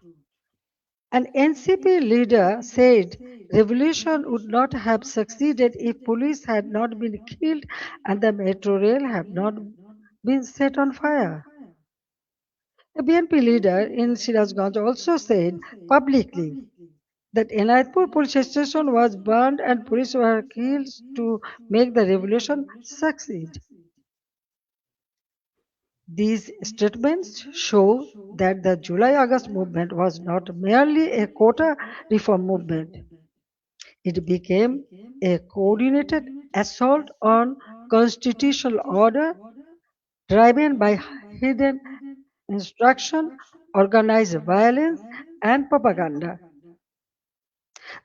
An NCP leader said revolution would not have succeeded if police had not been killed and the metro rail had not been set on fire. A BNP leader in Sirazganj also said publicly that Enayatpur police station was burned and police were killed to make the revolution succeed. These statements show that the July-August movement was not merely a quota reform movement. It became a coordinated assault on constitutional order driven by hidden instruction, organized violence, and propaganda.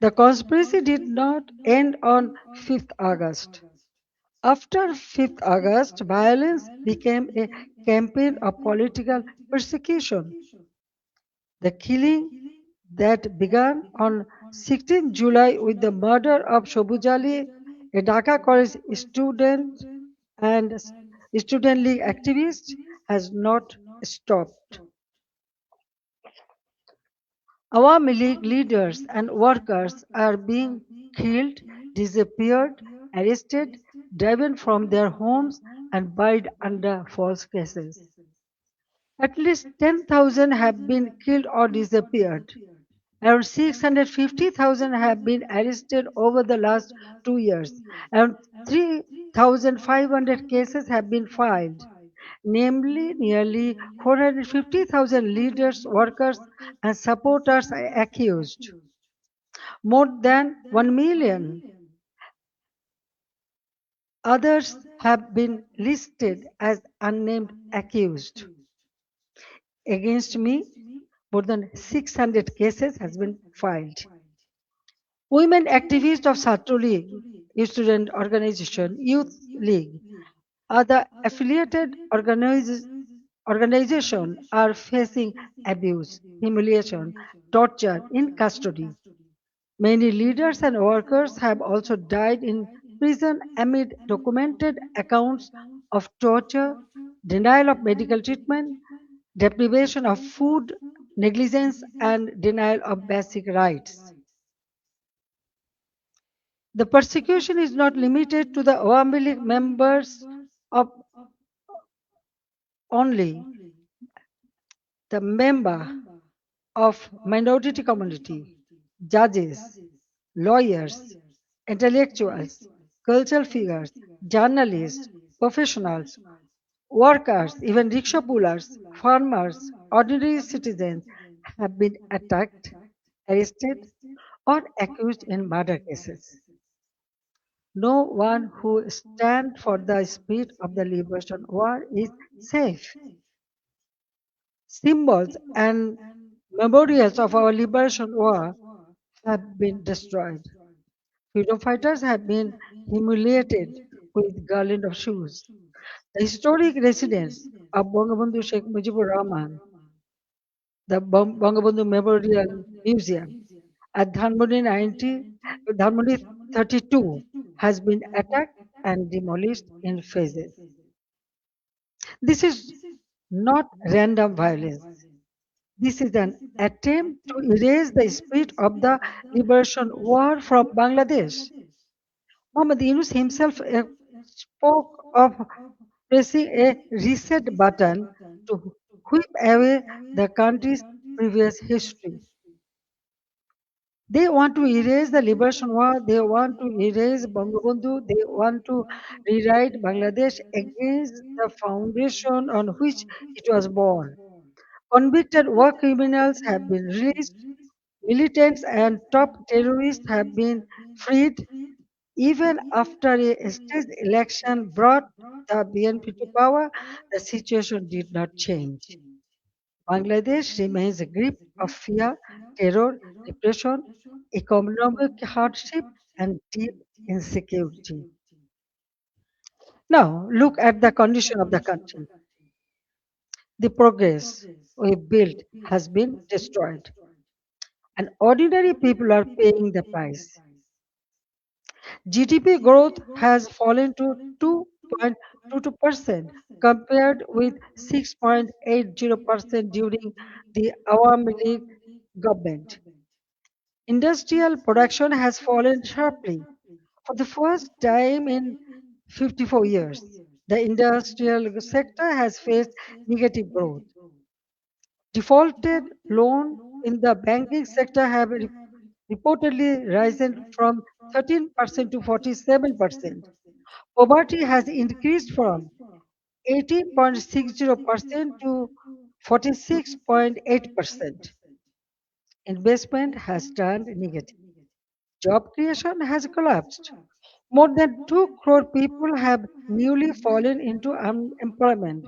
The conspiracy did not end on 5th August. After 5th August, violence became a campaign of political persecution. The killing that began on 16 July with the murder of Shobuz Ali, a Dhaka college student and student league activist, has not stopped. Awami League leaders and workers are being killed, disappeared, arrested, driven from their homes, and buried under false cases. At least 10,000 have been killed or disappeared. Around 650,000 have been arrested over the last 2 years. Around 3,500 cases have been filed. Namely, nearly 450,000 leaders, workers, and supporters are accused. More than 1 million others have been listed as unnamed accused. Against me, more than 600 cases has been filed. Women activists of Chhatro League, student organization, youth league, other affiliated organizations are facing abuse, humiliation, torture in custody. Many leaders and workers have also died in prison amid documented accounts of torture, denial of medical treatment, deprivation of food, negligence, and denial of basic rights. The persecution is not limited to the Awami League members of only. The member of minority community, judges, lawyers, intellectuals, cultural figures, journalists, professionals, workers, even rickshaw pullers, farmers, ordinary citizens have been attacked, arrested, or accused in murder cases. No one who stands for the spirit of the liberation war is safe. Symbols and memorials of our liberation war have been destroyed. Freedom fighters have been humiliated with garland of shoes. The historic residence of Bangabandhu Sheikh Mujibur Rahman, the Bangabandhu Memorial Museum at Dhanmondi 32 has been attacked and demolished in phases. This is not random violence. This is an attempt to erase the spirit of the liberation war from Bangladesh. Muhammad Yunus himself spoke of pressing a reset button to whip away the country's previous history. They want to erase the liberation war, they want to erase Bangabandhu, they want to rewrite Bangladesh against the foundation on which it was born. Convicted war criminals have been released, militants and top terrorists have been freed. Even after a staged election brought the BNP to power, the situation did not change. Bangladesh remains a grip of fear, terror, repression, economic hardship, and deep insecurity. Now, look at the condition of the country. The progress we built has been destroyed, and ordinary people are paying the price. GDP growth has fallen to 2.22% compared with 6.80% during the Awami League government. Industrial production has fallen sharply. For the first time in 54 years, the industrial sector has faced negative growth. Defaulted loan in the banking sector have reportedly risen from 13% to 47%. Poverty has increased from 18.60% to 46.8%. Investment has turned negative. Job creation has collapsed. More than 2 crore people have newly fallen into unemployment.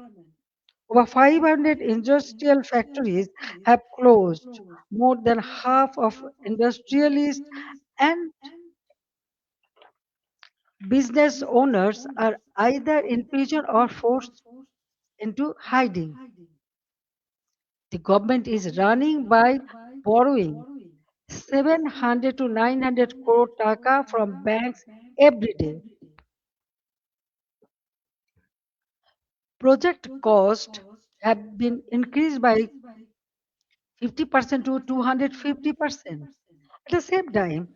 Over 500 industrial factories have closed. More than half of industrialists and business owners are either in prison or forced into hiding. The government is running by borrowing 700 to 900 crore taka from banks every day. Project costs have been increased by 50% to 250%. At the same time,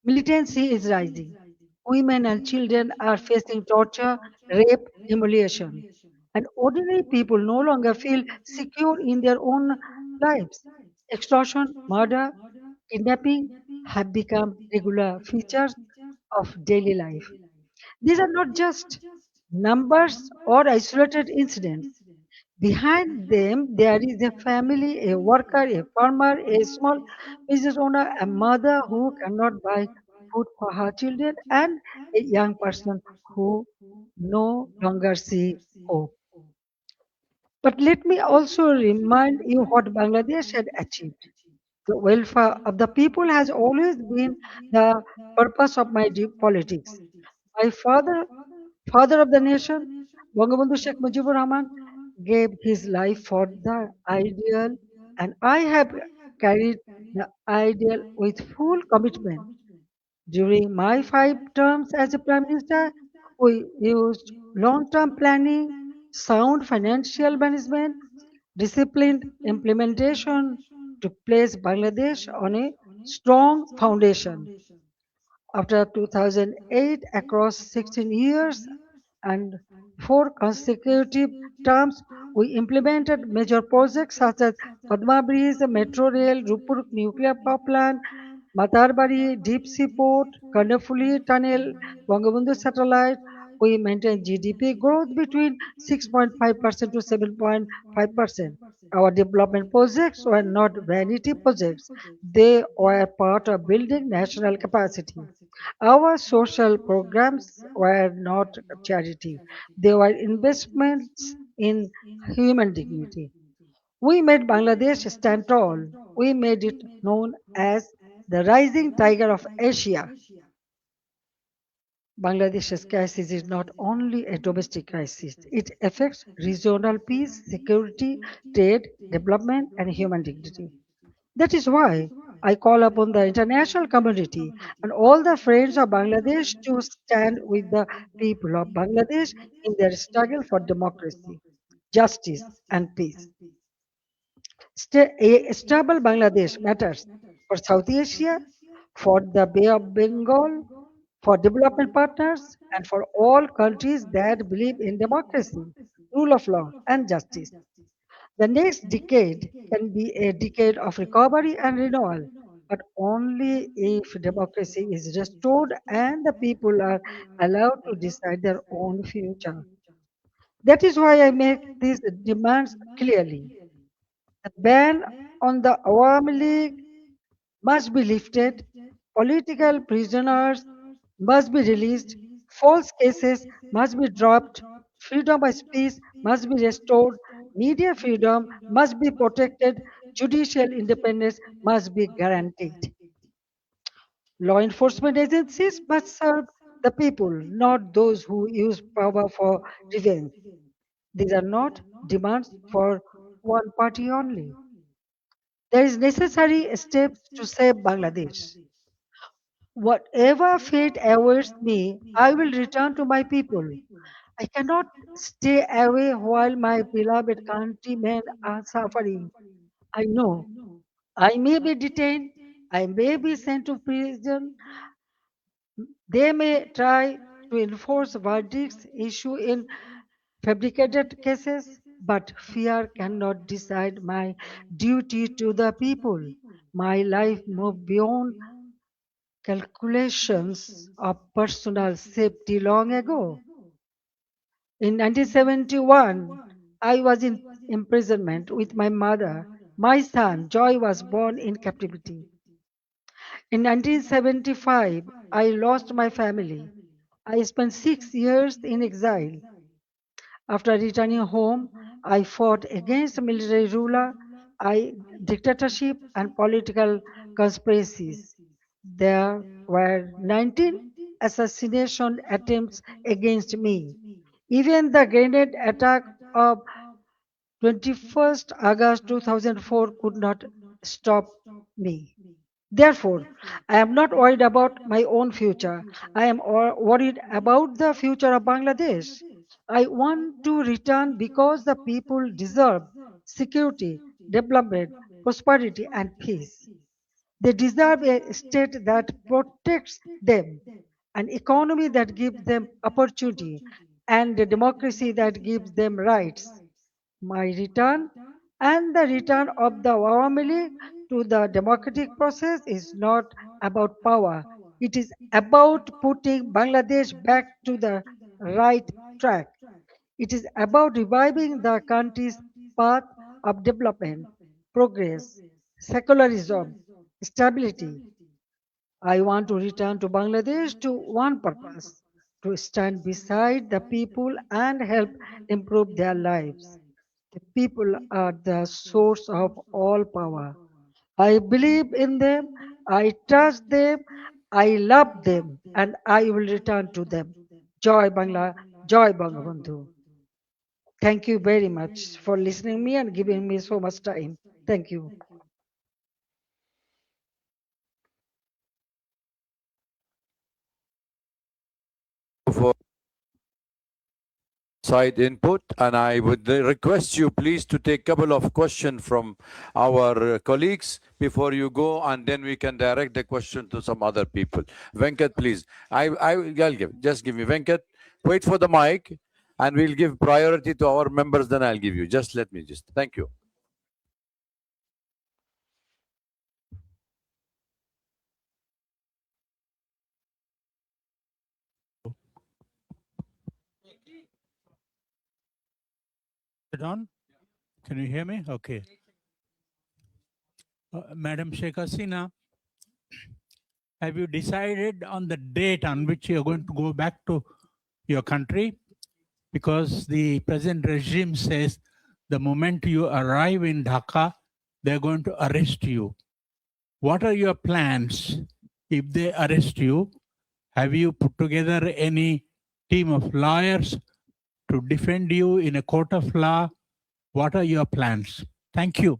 militancy is rising. Women and children are facing torture, rape, humiliation. And ordinary people no longer feel secure in their own lives. Extortion, murder, kidnapping have become regular features of daily life. These are not just numbers or isolated incidents. Behind them, there is a family, a worker, a farmer, a small business owner, a mother who cannot buy food for her children, and a young person who no longer see hope. But let me also remind you what Bangladesh had achieved. The welfare of the people has always been the purpose of my deep politics. My father of the nation, Bangabandhu Sheikh Mujibur Rahman, gave his life for the ideal, and I have carried the ideal with full commitment. During my 5 terms as a Prime Minister, we used long term planning, sound financial management, disciplined implementation to place Bangladesh on a strong foundation. After 2008, across 16 years and 4 consecutive terms, we implemented major projects such as Padma Bridge, Metro Rail, Rupur Nuclear Power Plant, Matarbari Deep Sea Port, Karnafuli Tunnel, Bangabandhu Satellite. We maintained GDP growth between 6.5% to 7.5%. Our development projects were not vanity projects. They were part of building national capacity. Our social programs were not charity. They were investments in human dignity. We made Bangladesh stand tall. We made it known as the rising tiger of Asia. Bangladesh's crisis is not only a domestic crisis, it affects regional peace, security, trade, development, and human dignity. That is why I call upon the international community and all the friends of Bangladesh to stand with the people of Bangladesh in their struggle for democracy, justice, and peace. A stable Bangladesh matters for South Asia, for the Bay of Bengal, for development partners, and for all countries that believe in democracy, rule of law, and justice. The next decade can be a decade of recovery and renewal, but only if democracy is restored and the people are allowed to decide their own future. That is why I make these demands clearly. The ban on the Awami League must be lifted, political prisoners must be released, false cases must be dropped, freedom of speech must be restored, media freedom must be protected, judicial independence must be guaranteed. Law enforcement agencies must serve the people, not those who use power for revenge. These are not demands for one party only. There is necessary steps to save Bangladesh. Whatever fate awaits me, I will return to my people. I cannot stay away while my beloved countrymen are suffering. I know I may be detained, I may be sent to prison, they may try to enforce verdicts issued in fabricated cases, but fear cannot decide my duty to the people. My life moved beyond calculations of personal safety long ago. In 1971, I was in imprisonment with my mother. My son, Joy, was born in captivity. In 1975, I lost my family. I spent 6 years in exile. After returning home, I fought against military ruler, dictatorship, and political conspiracies. There were 19 assassination attempts against me. Even the grenade attack of 21st August 2004 could not stop me. Therefore, I am not worried about my own future. I am worried about the future of Bangladesh. I want to return because the people deserve security, development, prosperity, and peace. They deserve a state that protects them, an economy that gives them opportunity, and a democracy that gives them rights. My return and the return of the Awami League to the democratic process is not about power. It is about putting Bangladesh back to the right track. It is about reviving the country's path of development, progress, secularism, stability. I want to return to Bangladesh to one purpose, to stand beside the people and help improve their lives. The people are the source of all power. I believe in them, I trust them, I love them, and I will return to them. Joy Bangla, Joy Bangabandhu. Thank you very much for listening me and giving me so much time. Thank you. For side input, and I would request you please to take a couple of questions from our colleagues before you go, and then we can direct the question to some other people. Venkat, please. I'll give. Just give me Venkat. Wait for the mic, and we'll give priority to our members. Then I'll give you. Just let me just. Thank you. Is it on? Can you hear me? Okay. Madam Sheikh Hasina, have you decided on the date on which you're going to go back to your country? Because the present regime says the moment you arrive in Dhaka, they're going to arrest you. What are your plans if they arrest you? Have you put together any team of lawyers to defend you in a court of law? What are your plans? Thank you.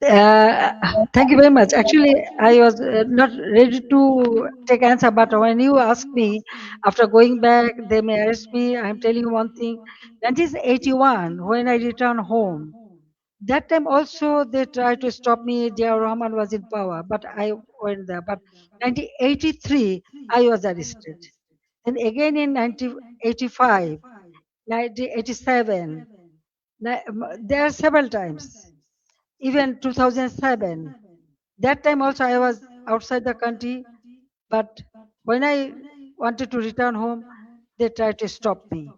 Thank you very much. Actually, I was not ready to take answer, but when you ask me, after going back, they may arrest me. I'm telling you one thing. 1981, when I returned home, that time also they tried to stop me. Dia Rahman was in power, but I went there. But 1983, I was arrested. And again in 1985, 1987, there are several times. Even 2007, that time also I was outside the country, but when I wanted to return home, they tried to stop me,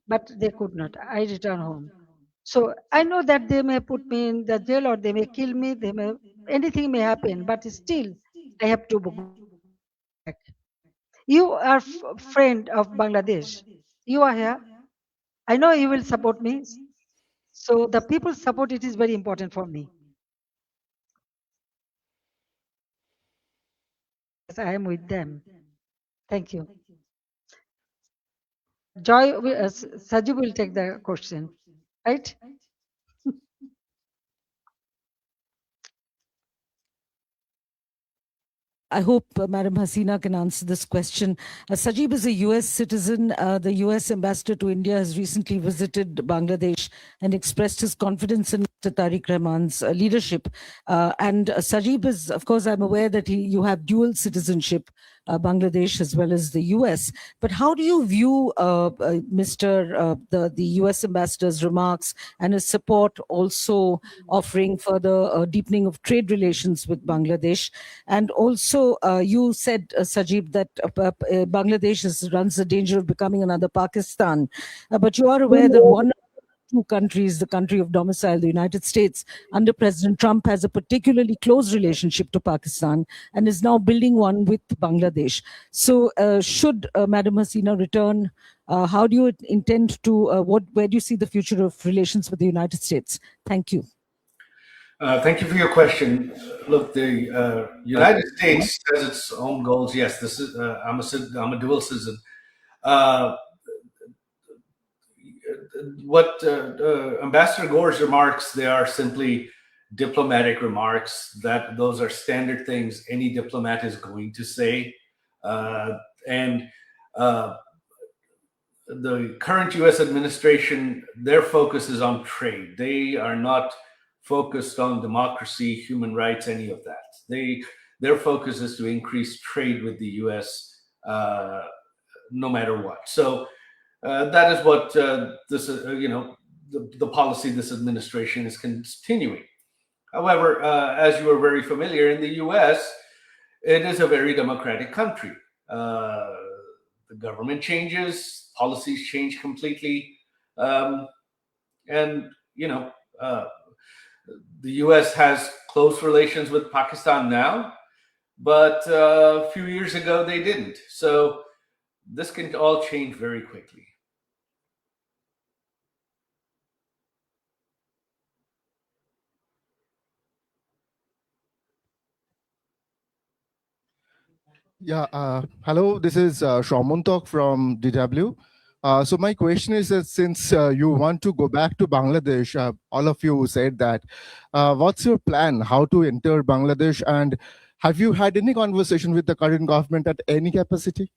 but they could not. I returned home. So I know that they may put me in the jail or they may kill me, anything may happen, but still I have to go back. You are friend of Bangladesh. You are here. I know you will support me. So the people's support, it is very important for me. Yes, I am with them. Thank you. Joy, Sajeeb will take the question, right? I hope Madam Hasina can answer this question. Sajeeb is a US citizen. The US ambassador to India has recently visited Bangladesh and expressed his confidence in Mr. Tariq Rahman's leadership. And Sajeeb is, of course, I'm aware that you have dual citizenship, Bangladesh as well as the US. But how do you view the US ambassador's remarks and his support also offering further deepening of trade relations with Bangladesh? And also, you said, Sajeeb, that Bangladesh runs the danger of becoming another Pakistan. But you are aware that one of the two countries, the country of domicile, the United States, under President Trump, has a particularly close relationship to Pakistan and is now building one with Bangladesh. So should Madam Hasina return, how do you intend to, where do you see the future of relations with the United States? Thank you. Thank you for your question. Look, the United States has its own goals. Yes, this is. I'm a dual citizen. What Ambassador Gore's remarks, they are simply diplomatic remarks. Those are standard things any diplomat is going to say. The current U.S. administration, their focus is on trade. They are not focused on democracy, human rights, any of that. Their focus is to increase trade with the U.S. No matter what. So that is what the policy this administration is continuing. However, as you are very familiar, in the U.S., it is a very democratic country. The government changes, policies change completely, the U.S. has close relations with Pakistan now, but a few years ago they didn't. So this can all change very quickly. Yeah, hello, this is Shaumuntok from DW. So my question is that since you want to go back to Bangladesh, all of you said that, what's your plan, how to enter Bangladesh, and have you had any conversation with the current government at any capacity?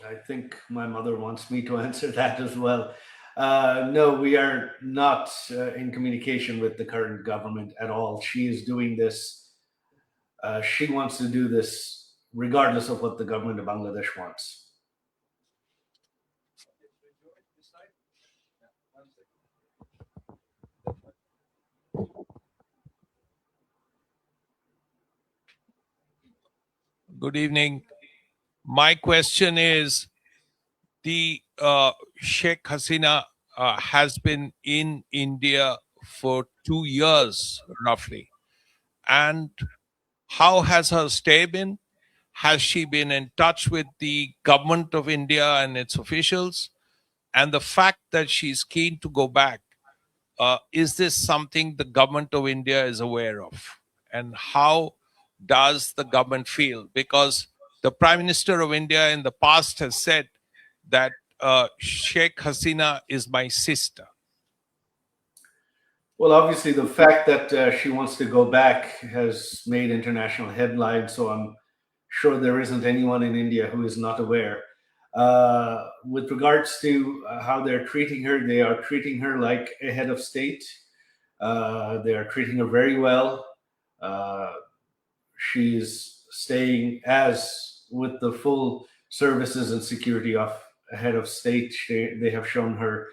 I think my mother wants me to answer that as well. No, we are not in communication with the current government at all. She is doing this. She wants to do this regardless of what the government of Bangladesh wants. Good evening. My question is, the Sheikh Hasina has been in India for 2 years, roughly. And how has her stay been? Has she been in touch with the government of India and its officials? And the fact that she's keen to go back, is this something the government of India is aware of? And how does the government feel? Because the Prime Minister of India in the past has said that Sheikh Hasina is my sister. Well, obviously, the fact that she wants to go back has made international headlines, so I'm sure there isn't anyone in India who is not aware. With regards to how they're treating her, they are treating her like a head of state. They are treating her very well. She's staying as with the full services and security of a head of state. They have shown her,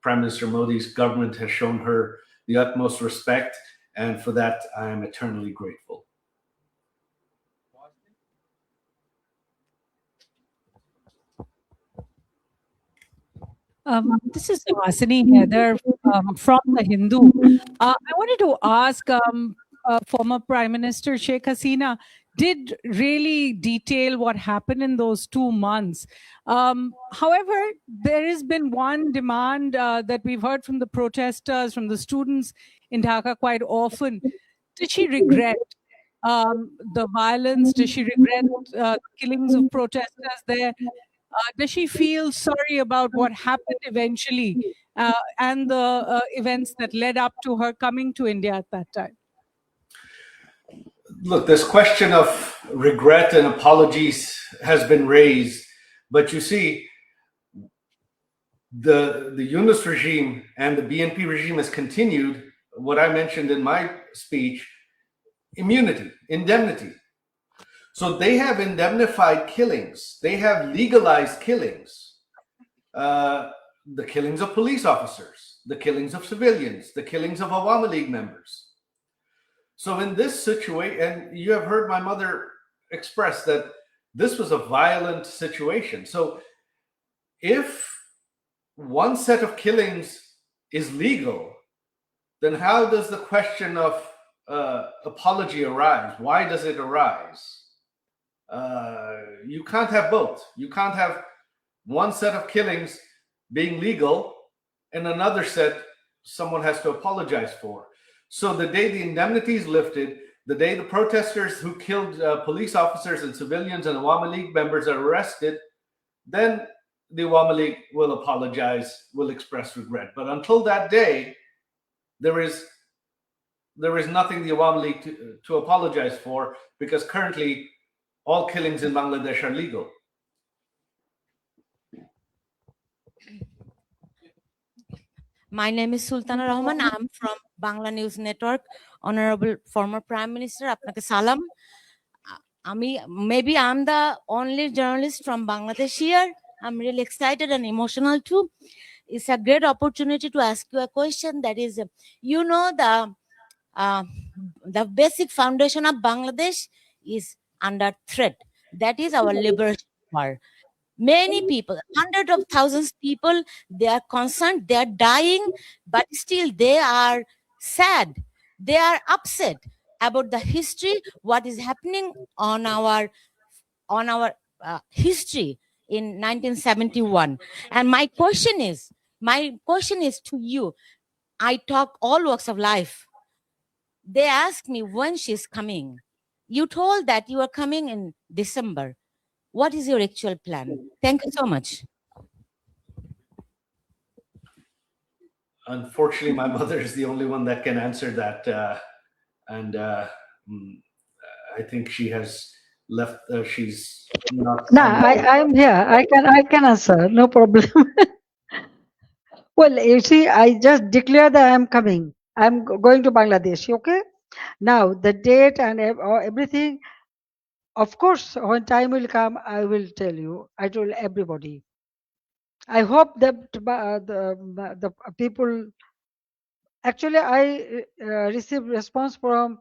Prime Minister Modi's government has shown her the utmost respect, and for that I am eternally grateful. This is Hasini Heather from The Hindu. I wanted to ask former Prime Minister Sheikh Hasina did really detail what happened in those 2 months. However, there has been one demand that we've heard from the protesters, from the students, in Dhaka quite often. Did she regret the violence? Does she regret killings of protesters there? Does she feel sorry about what happened eventually and the events that led up to her coming to India at that time? Look, this question of regret and apologies has been raised, but you see, the Yunus regime and the BNP regime has continued what I mentioned in my speech: immunity, indemnity. So they have indemnified killings. They have legalized killings. The killings of police officers, the killings of civilians, the killings of Awami League members. So in this situation, and you have heard my mother express that this was a violent situation. So if one set of killings is legal, then how does the question of apology arise? Why does it arise? You can't have both. You can't have one set of killings being legal and another set someone has to apologize for. So the day the indemnity is lifted, the day the protesters who killed police officers and civilians and Awami League members are arrested, then the Awami League will apologize, will express regret. But until that day, there is nothing the Awami League to apologize for, because currently all killings in Bangladesh are legal. My name is Sultana Rahman. I'm from Bangla News Network. Honorable former Prime Minister, apnake salam. Maybe I'm the only journalist from Bangladesh here. I'm really excited and emotional too. It's a great opportunity to ask you a question. That is, you know, the basic foundation of Bangladesh is under threat. That is our liberation war. Many people, hundreds of thousands of people, they are concerned, they are dying, but still they are sad. They are upset about the history, what is happening on our history in 1971. And my question is to you. I talk all walks of life. They asked me when she's coming. You told that you are coming in December. What is your actual plan? Thank you so much. Unfortunately, my mother is the only one that can answer that. I think she has left. She's not. No, I'm here. I can answer. No problem. Well, you see, I just declare that I'm coming. I'm going to Bangladesh. Okay. Now the date and everything. Of course, when time will come, I will tell you. I told everybody. I hope that the people. Actually, I received response from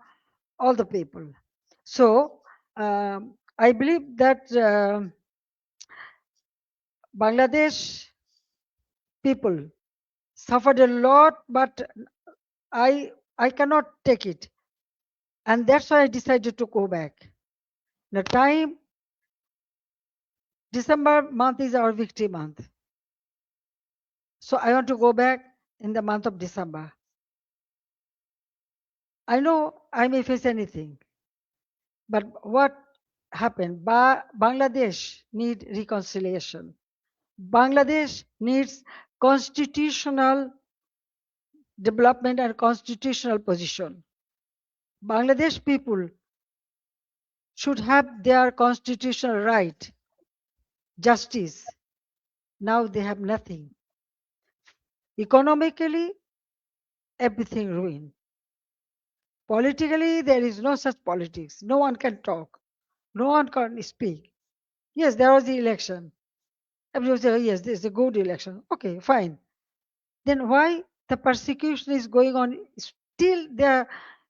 all the people. So I believe that Bangladesh people suffered a lot, but I cannot take it, and that's why I decided to go back. The time December month is our victory month, so I want to go back in the month of December. I know I may face anything, but what happened? Bangladesh need reconciliation. Bangladesh needs constitutional development and constitutional position. Bangladesh people should have their constitutional right, justice. Now they have nothing. Economically, everything ruined. Politically, there is no such politics. No one can talk. No one can speak. Yes, there was the election. Everyone said, yes, this is a good election. Okay, fine. Then why the persecution is going on? Still, they are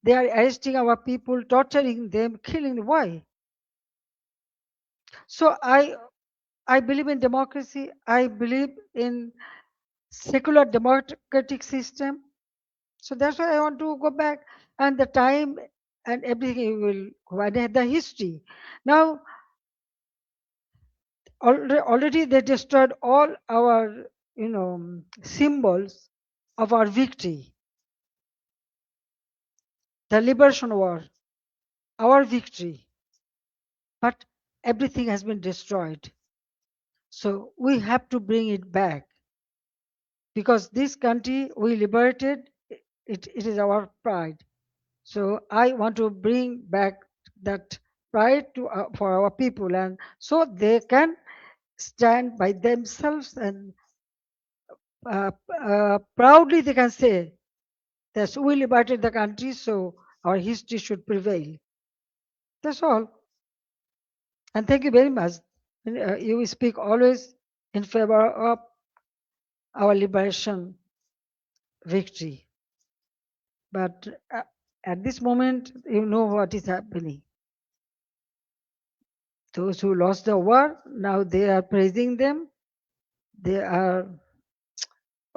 arresting our people, torturing them, killing. Why? So I believe in democracy. I believe in secular democratic system. So that's why I want to go back, and the time and everything will go. And the history. Now already they destroyed all our symbols of our victory. the liberation war, our victory. But everything has been destroyed. So we have to bring it back. Because this country we liberated, it is our pride. So I want to bring back that pride to for our people, and so they can stand by themselves and proudly they can say that we liberated the country, so our history should prevail. That's all. And thank you very much. You speak always in favor of our liberation victory. But at this moment, you know what is happening. Those who lost the war, now they are praising them. They are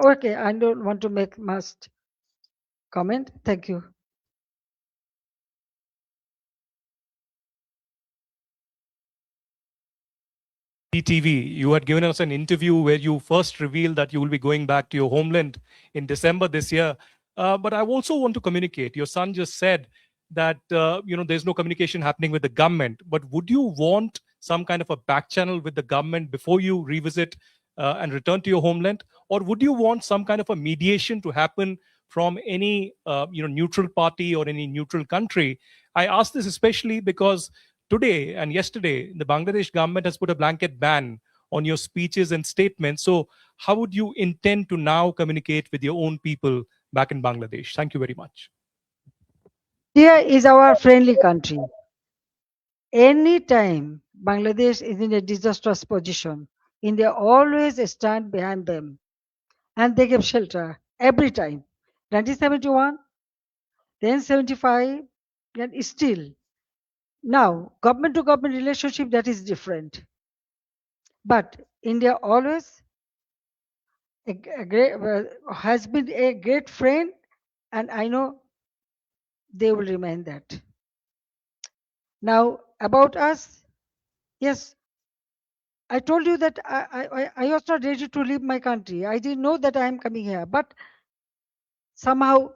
okay. I don't want to make much comment. Thank you. TV, you had given us an interview where you first revealed that you will be going back to your homeland in December this year. But I also want to communicate. Your son just said that there's no communication happening with the government. But would you want some kind of a back channel with the government before you revisit and return to your homeland, or would you want some kind of a mediation to happen from any neutral party or any neutral country? I ask this especially because today and yesterday, the Bangladesh government has put a blanket ban on your speeches and statements. So how would you intend to now communicate with your own people back in Bangladesh? Thank you very much. India is our friendly country. Anytime Bangladesh is in a disastrous position, India always stand behind them. And they give shelter every time. 1971, then 75, and still. Now, government to government relationship, that is different. But India always has been a great friend, and I know they will remain that. Now, about us, yes, I told you that I was not ready to leave my country. I didn't know that I am coming here, but somehow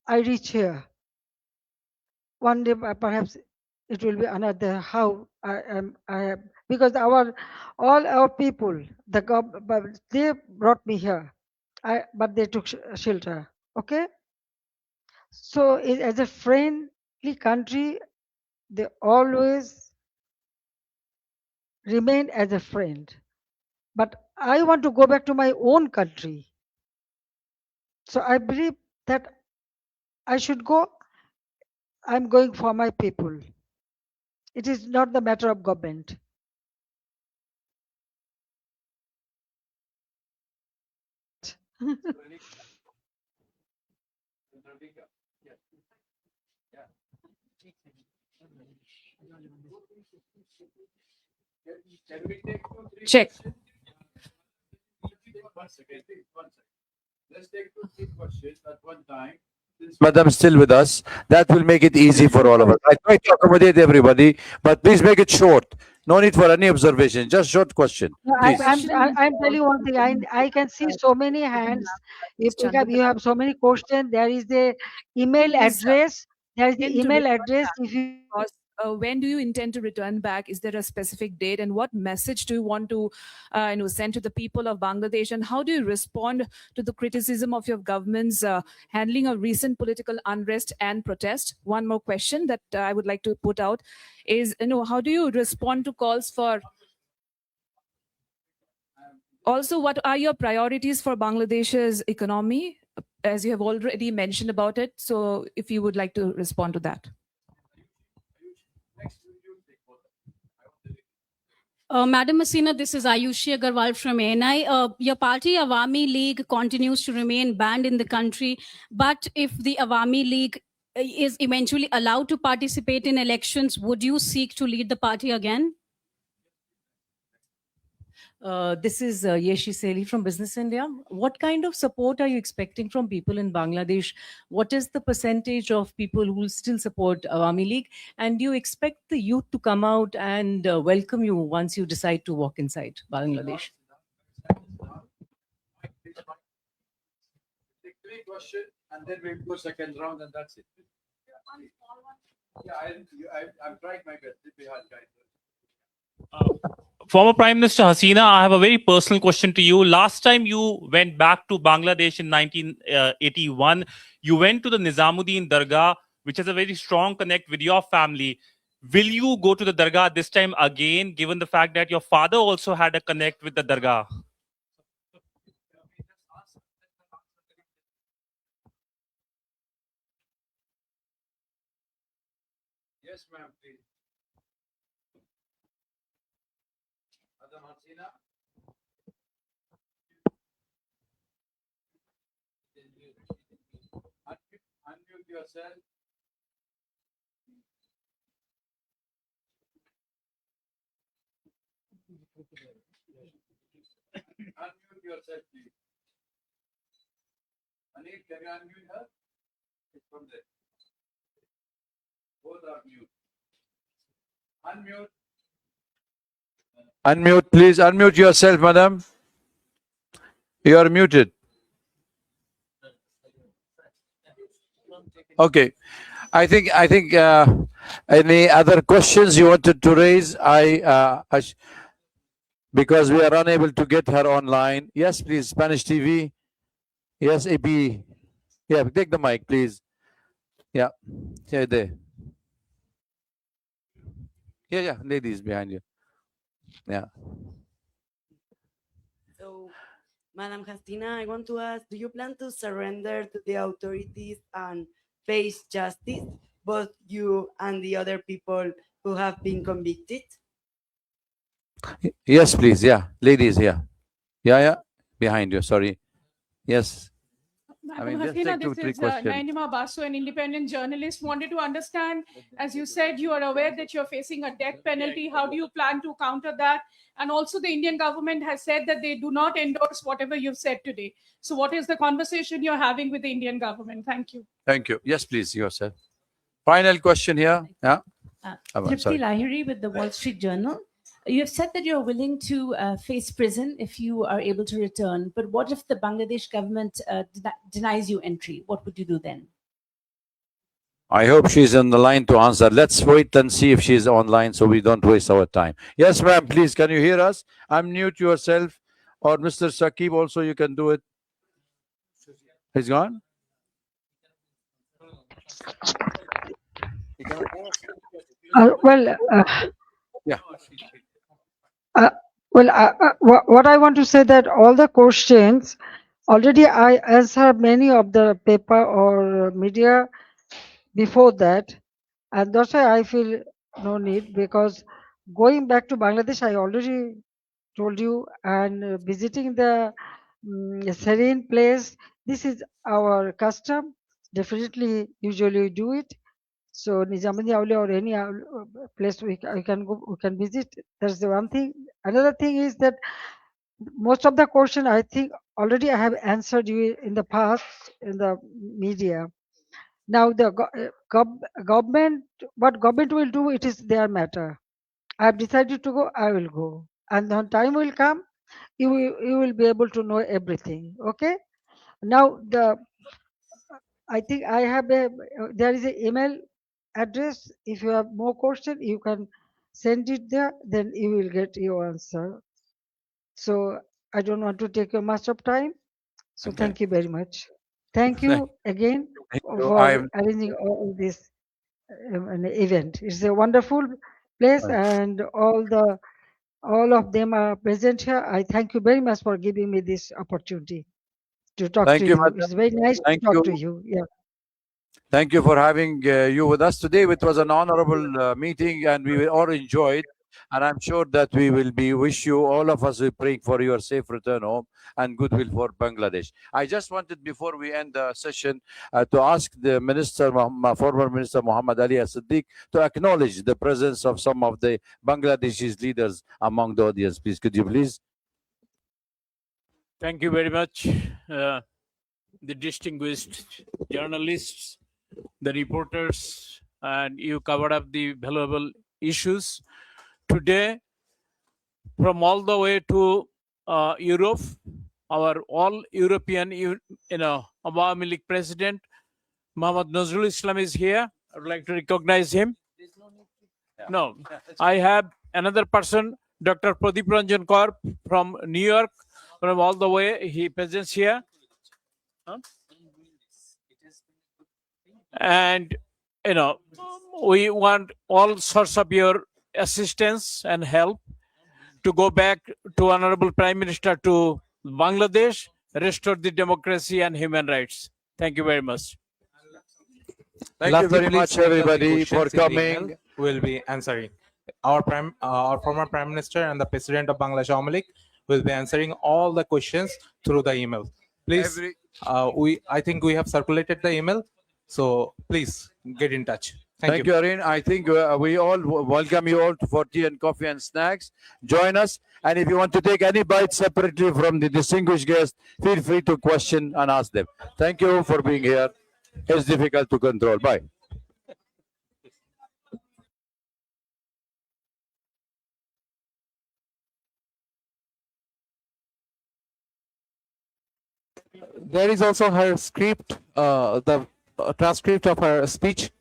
I reach here. One day, perhaps it will be another. How I am, because all our people, they brought me here. But they took shelter. Okay. So as a friendly country, they always remain as a friend. But I want to go back to my own country. So I believe that I should go. I'm going for my people. It is not the matter of government. Check. Let's take 2-3 questions at one time. Madam is still with us. That will make it easy for all of us. I try to accommodate everybody, but please make it short. No need for any observation. Just short question. No, Please. I'm telling you one thing. I can see so many hands. If you have so many questions, there is the email address. There is the email address. If you When do you intend to return back? Is there a specific date? And what message do you want to send to the people of Bangladesh? And how do you respond to the criticism of your government's handling of recent political unrest and protest? One more question that I would like to put out is, how do you respond to calls for... Also, what are your priorities for Bangladesh's economy? As you have already mentioned about it. So if you would like to respond to that. Madam Hasina, this is Ayushi Agarwal from ANI. Your party, Awami League, continues to remain banned in the country. But if the Awami League is eventually allowed to participate in elections, would you seek to lead the party again? This is Yeshi Seli from Business India. What kind of support are you expecting from people in Bangladesh? What is the percentage of people who will still support Awami League? And do you expect the youth to come out and welcome you once you decide to walk inside Bangladesh? Take 3 questions and then we'll go second round and that's it. I'm trying my best. Former Prime Minister Hasina, I have a very personal question to you. Last time you went back to Bangladesh in 1981, you went to the Nizamuddin Dargah, which has a very strong connect with your family. Will you go to the Dargah this time again, given the fact that your father also had a connect with the Dargah? Yes, ma'am, please. Madam Hasina. Unmute yourself. Unmute yourself, please. Anil, can you unmute her? It's from there. Both are mute. Unmute. Unmute, please. Unmute yourself, madam. You are muted. Okay. I think any other questions you wanted to raise? Because we are unable to get her online. Yes, please. Spanish TV. Yes, AP. Yeah, take the mic, please. Yeah. Yeah, there. Yeah, ladies behind you. Yeah. So, Madam Hasina, I want to ask, do you plan to surrender to the authorities and face justice, both you and the other people who have been convicted? Yes, please. Yeah, ladies here. Yeah, behind you. Sorry. Yes. Madam just Hasina, take two, this three is questions. Nainima Basu, an independent journalist. Wanted to understand, as you said, you are aware that you're facing a death penalty. How do you plan to counter that? And also, the Indian government has said that they do not endorse whatever you've said today. So, what is the conversation you're having with the Indian government? Thank you. Thank you. Yes, please, yourself. Final question here. Yeah. Tripti Sorry. Lahiri with the Wall Street Journal. You have said that you're willing to face prison if you are able to return. But what if the Bangladesh government denies you entry? What would you do then? I hope she's on the line to answer. Let's wait and see if she's online so we don't waste our time. Yes, ma'am, please. Can you hear us? Unmute yourself. Or Mr. Sajeeb also, you can do it. He's gone? Yeah. What I want to say that all the questions already I answered many of the paper or media before that, and that's why I feel no need, because going back to Bangladesh I already told you, and visiting the serene place, this is our custom. Definitely, usually we do it. So Nizamuddin Awliya or any place we can go, we can visit. That's the one thing. Another thing is that most of the question I think already I have answered you in the past in the media. Now the government, what government will do, it is their matter. I have decided to go, I will go, and when time will come, you will be able to know everything. Okay. Now I think I have there is an email address. If you have more question, you can send it there, then you will get your answer. So I don't want to take much of time. So Okay. thank you very much. Thank you again Thank you. for arranging all this an event. It's a wonderful place, and all of them are present here. I thank you very much for giving me this opportunity to talk Thank to you, you. madam. It's very nice Thank to talk you. to you. Yeah. Thank you for having you with us today. It was an honorable meeting, and we all enjoyed. And I'm sure that we will wish you, all of us, praying for your safe return home and goodwill for Bangladesh. I just wanted, before we end the session, to ask the minister, former Minister Muhammad Ali As-Siddiq, to acknowledge the presence of some of the Bangladeshi leaders among the audience. Please, could you please? Thank you very much, the distinguished journalists, the reporters, and you covered up the valuable issues. Today, from all the way to Europe, our all European, Awami League President, Muhammad Nazrul Islam is here. I would like to recognize him. No, I have another person, Dr. Pradeep Ranjan Kaur from New York, from all the way. He presents here. Huh? And, you know, we want all sorts of your assistance and help to go back to Honorable Prime Minister to Bangladesh, restore the democracy and human rights. Thank you very much. Thank you very much, everybody, for coming. coming. We'll be answering. Our former Prime Minister and the President of Bangladesh Awami League will be answering all the questions through the email. Please, I think we have circulated the email, so please get in touch. Thank you, Arun. I think we all welcome you all for tea and coffee and snacks. Join us. And if you want to take any bite separately from the distinguished guest, feel free to question and ask them. Thank you for being here. It's difficult to control. Bye. There is also her script, the transcript of her speech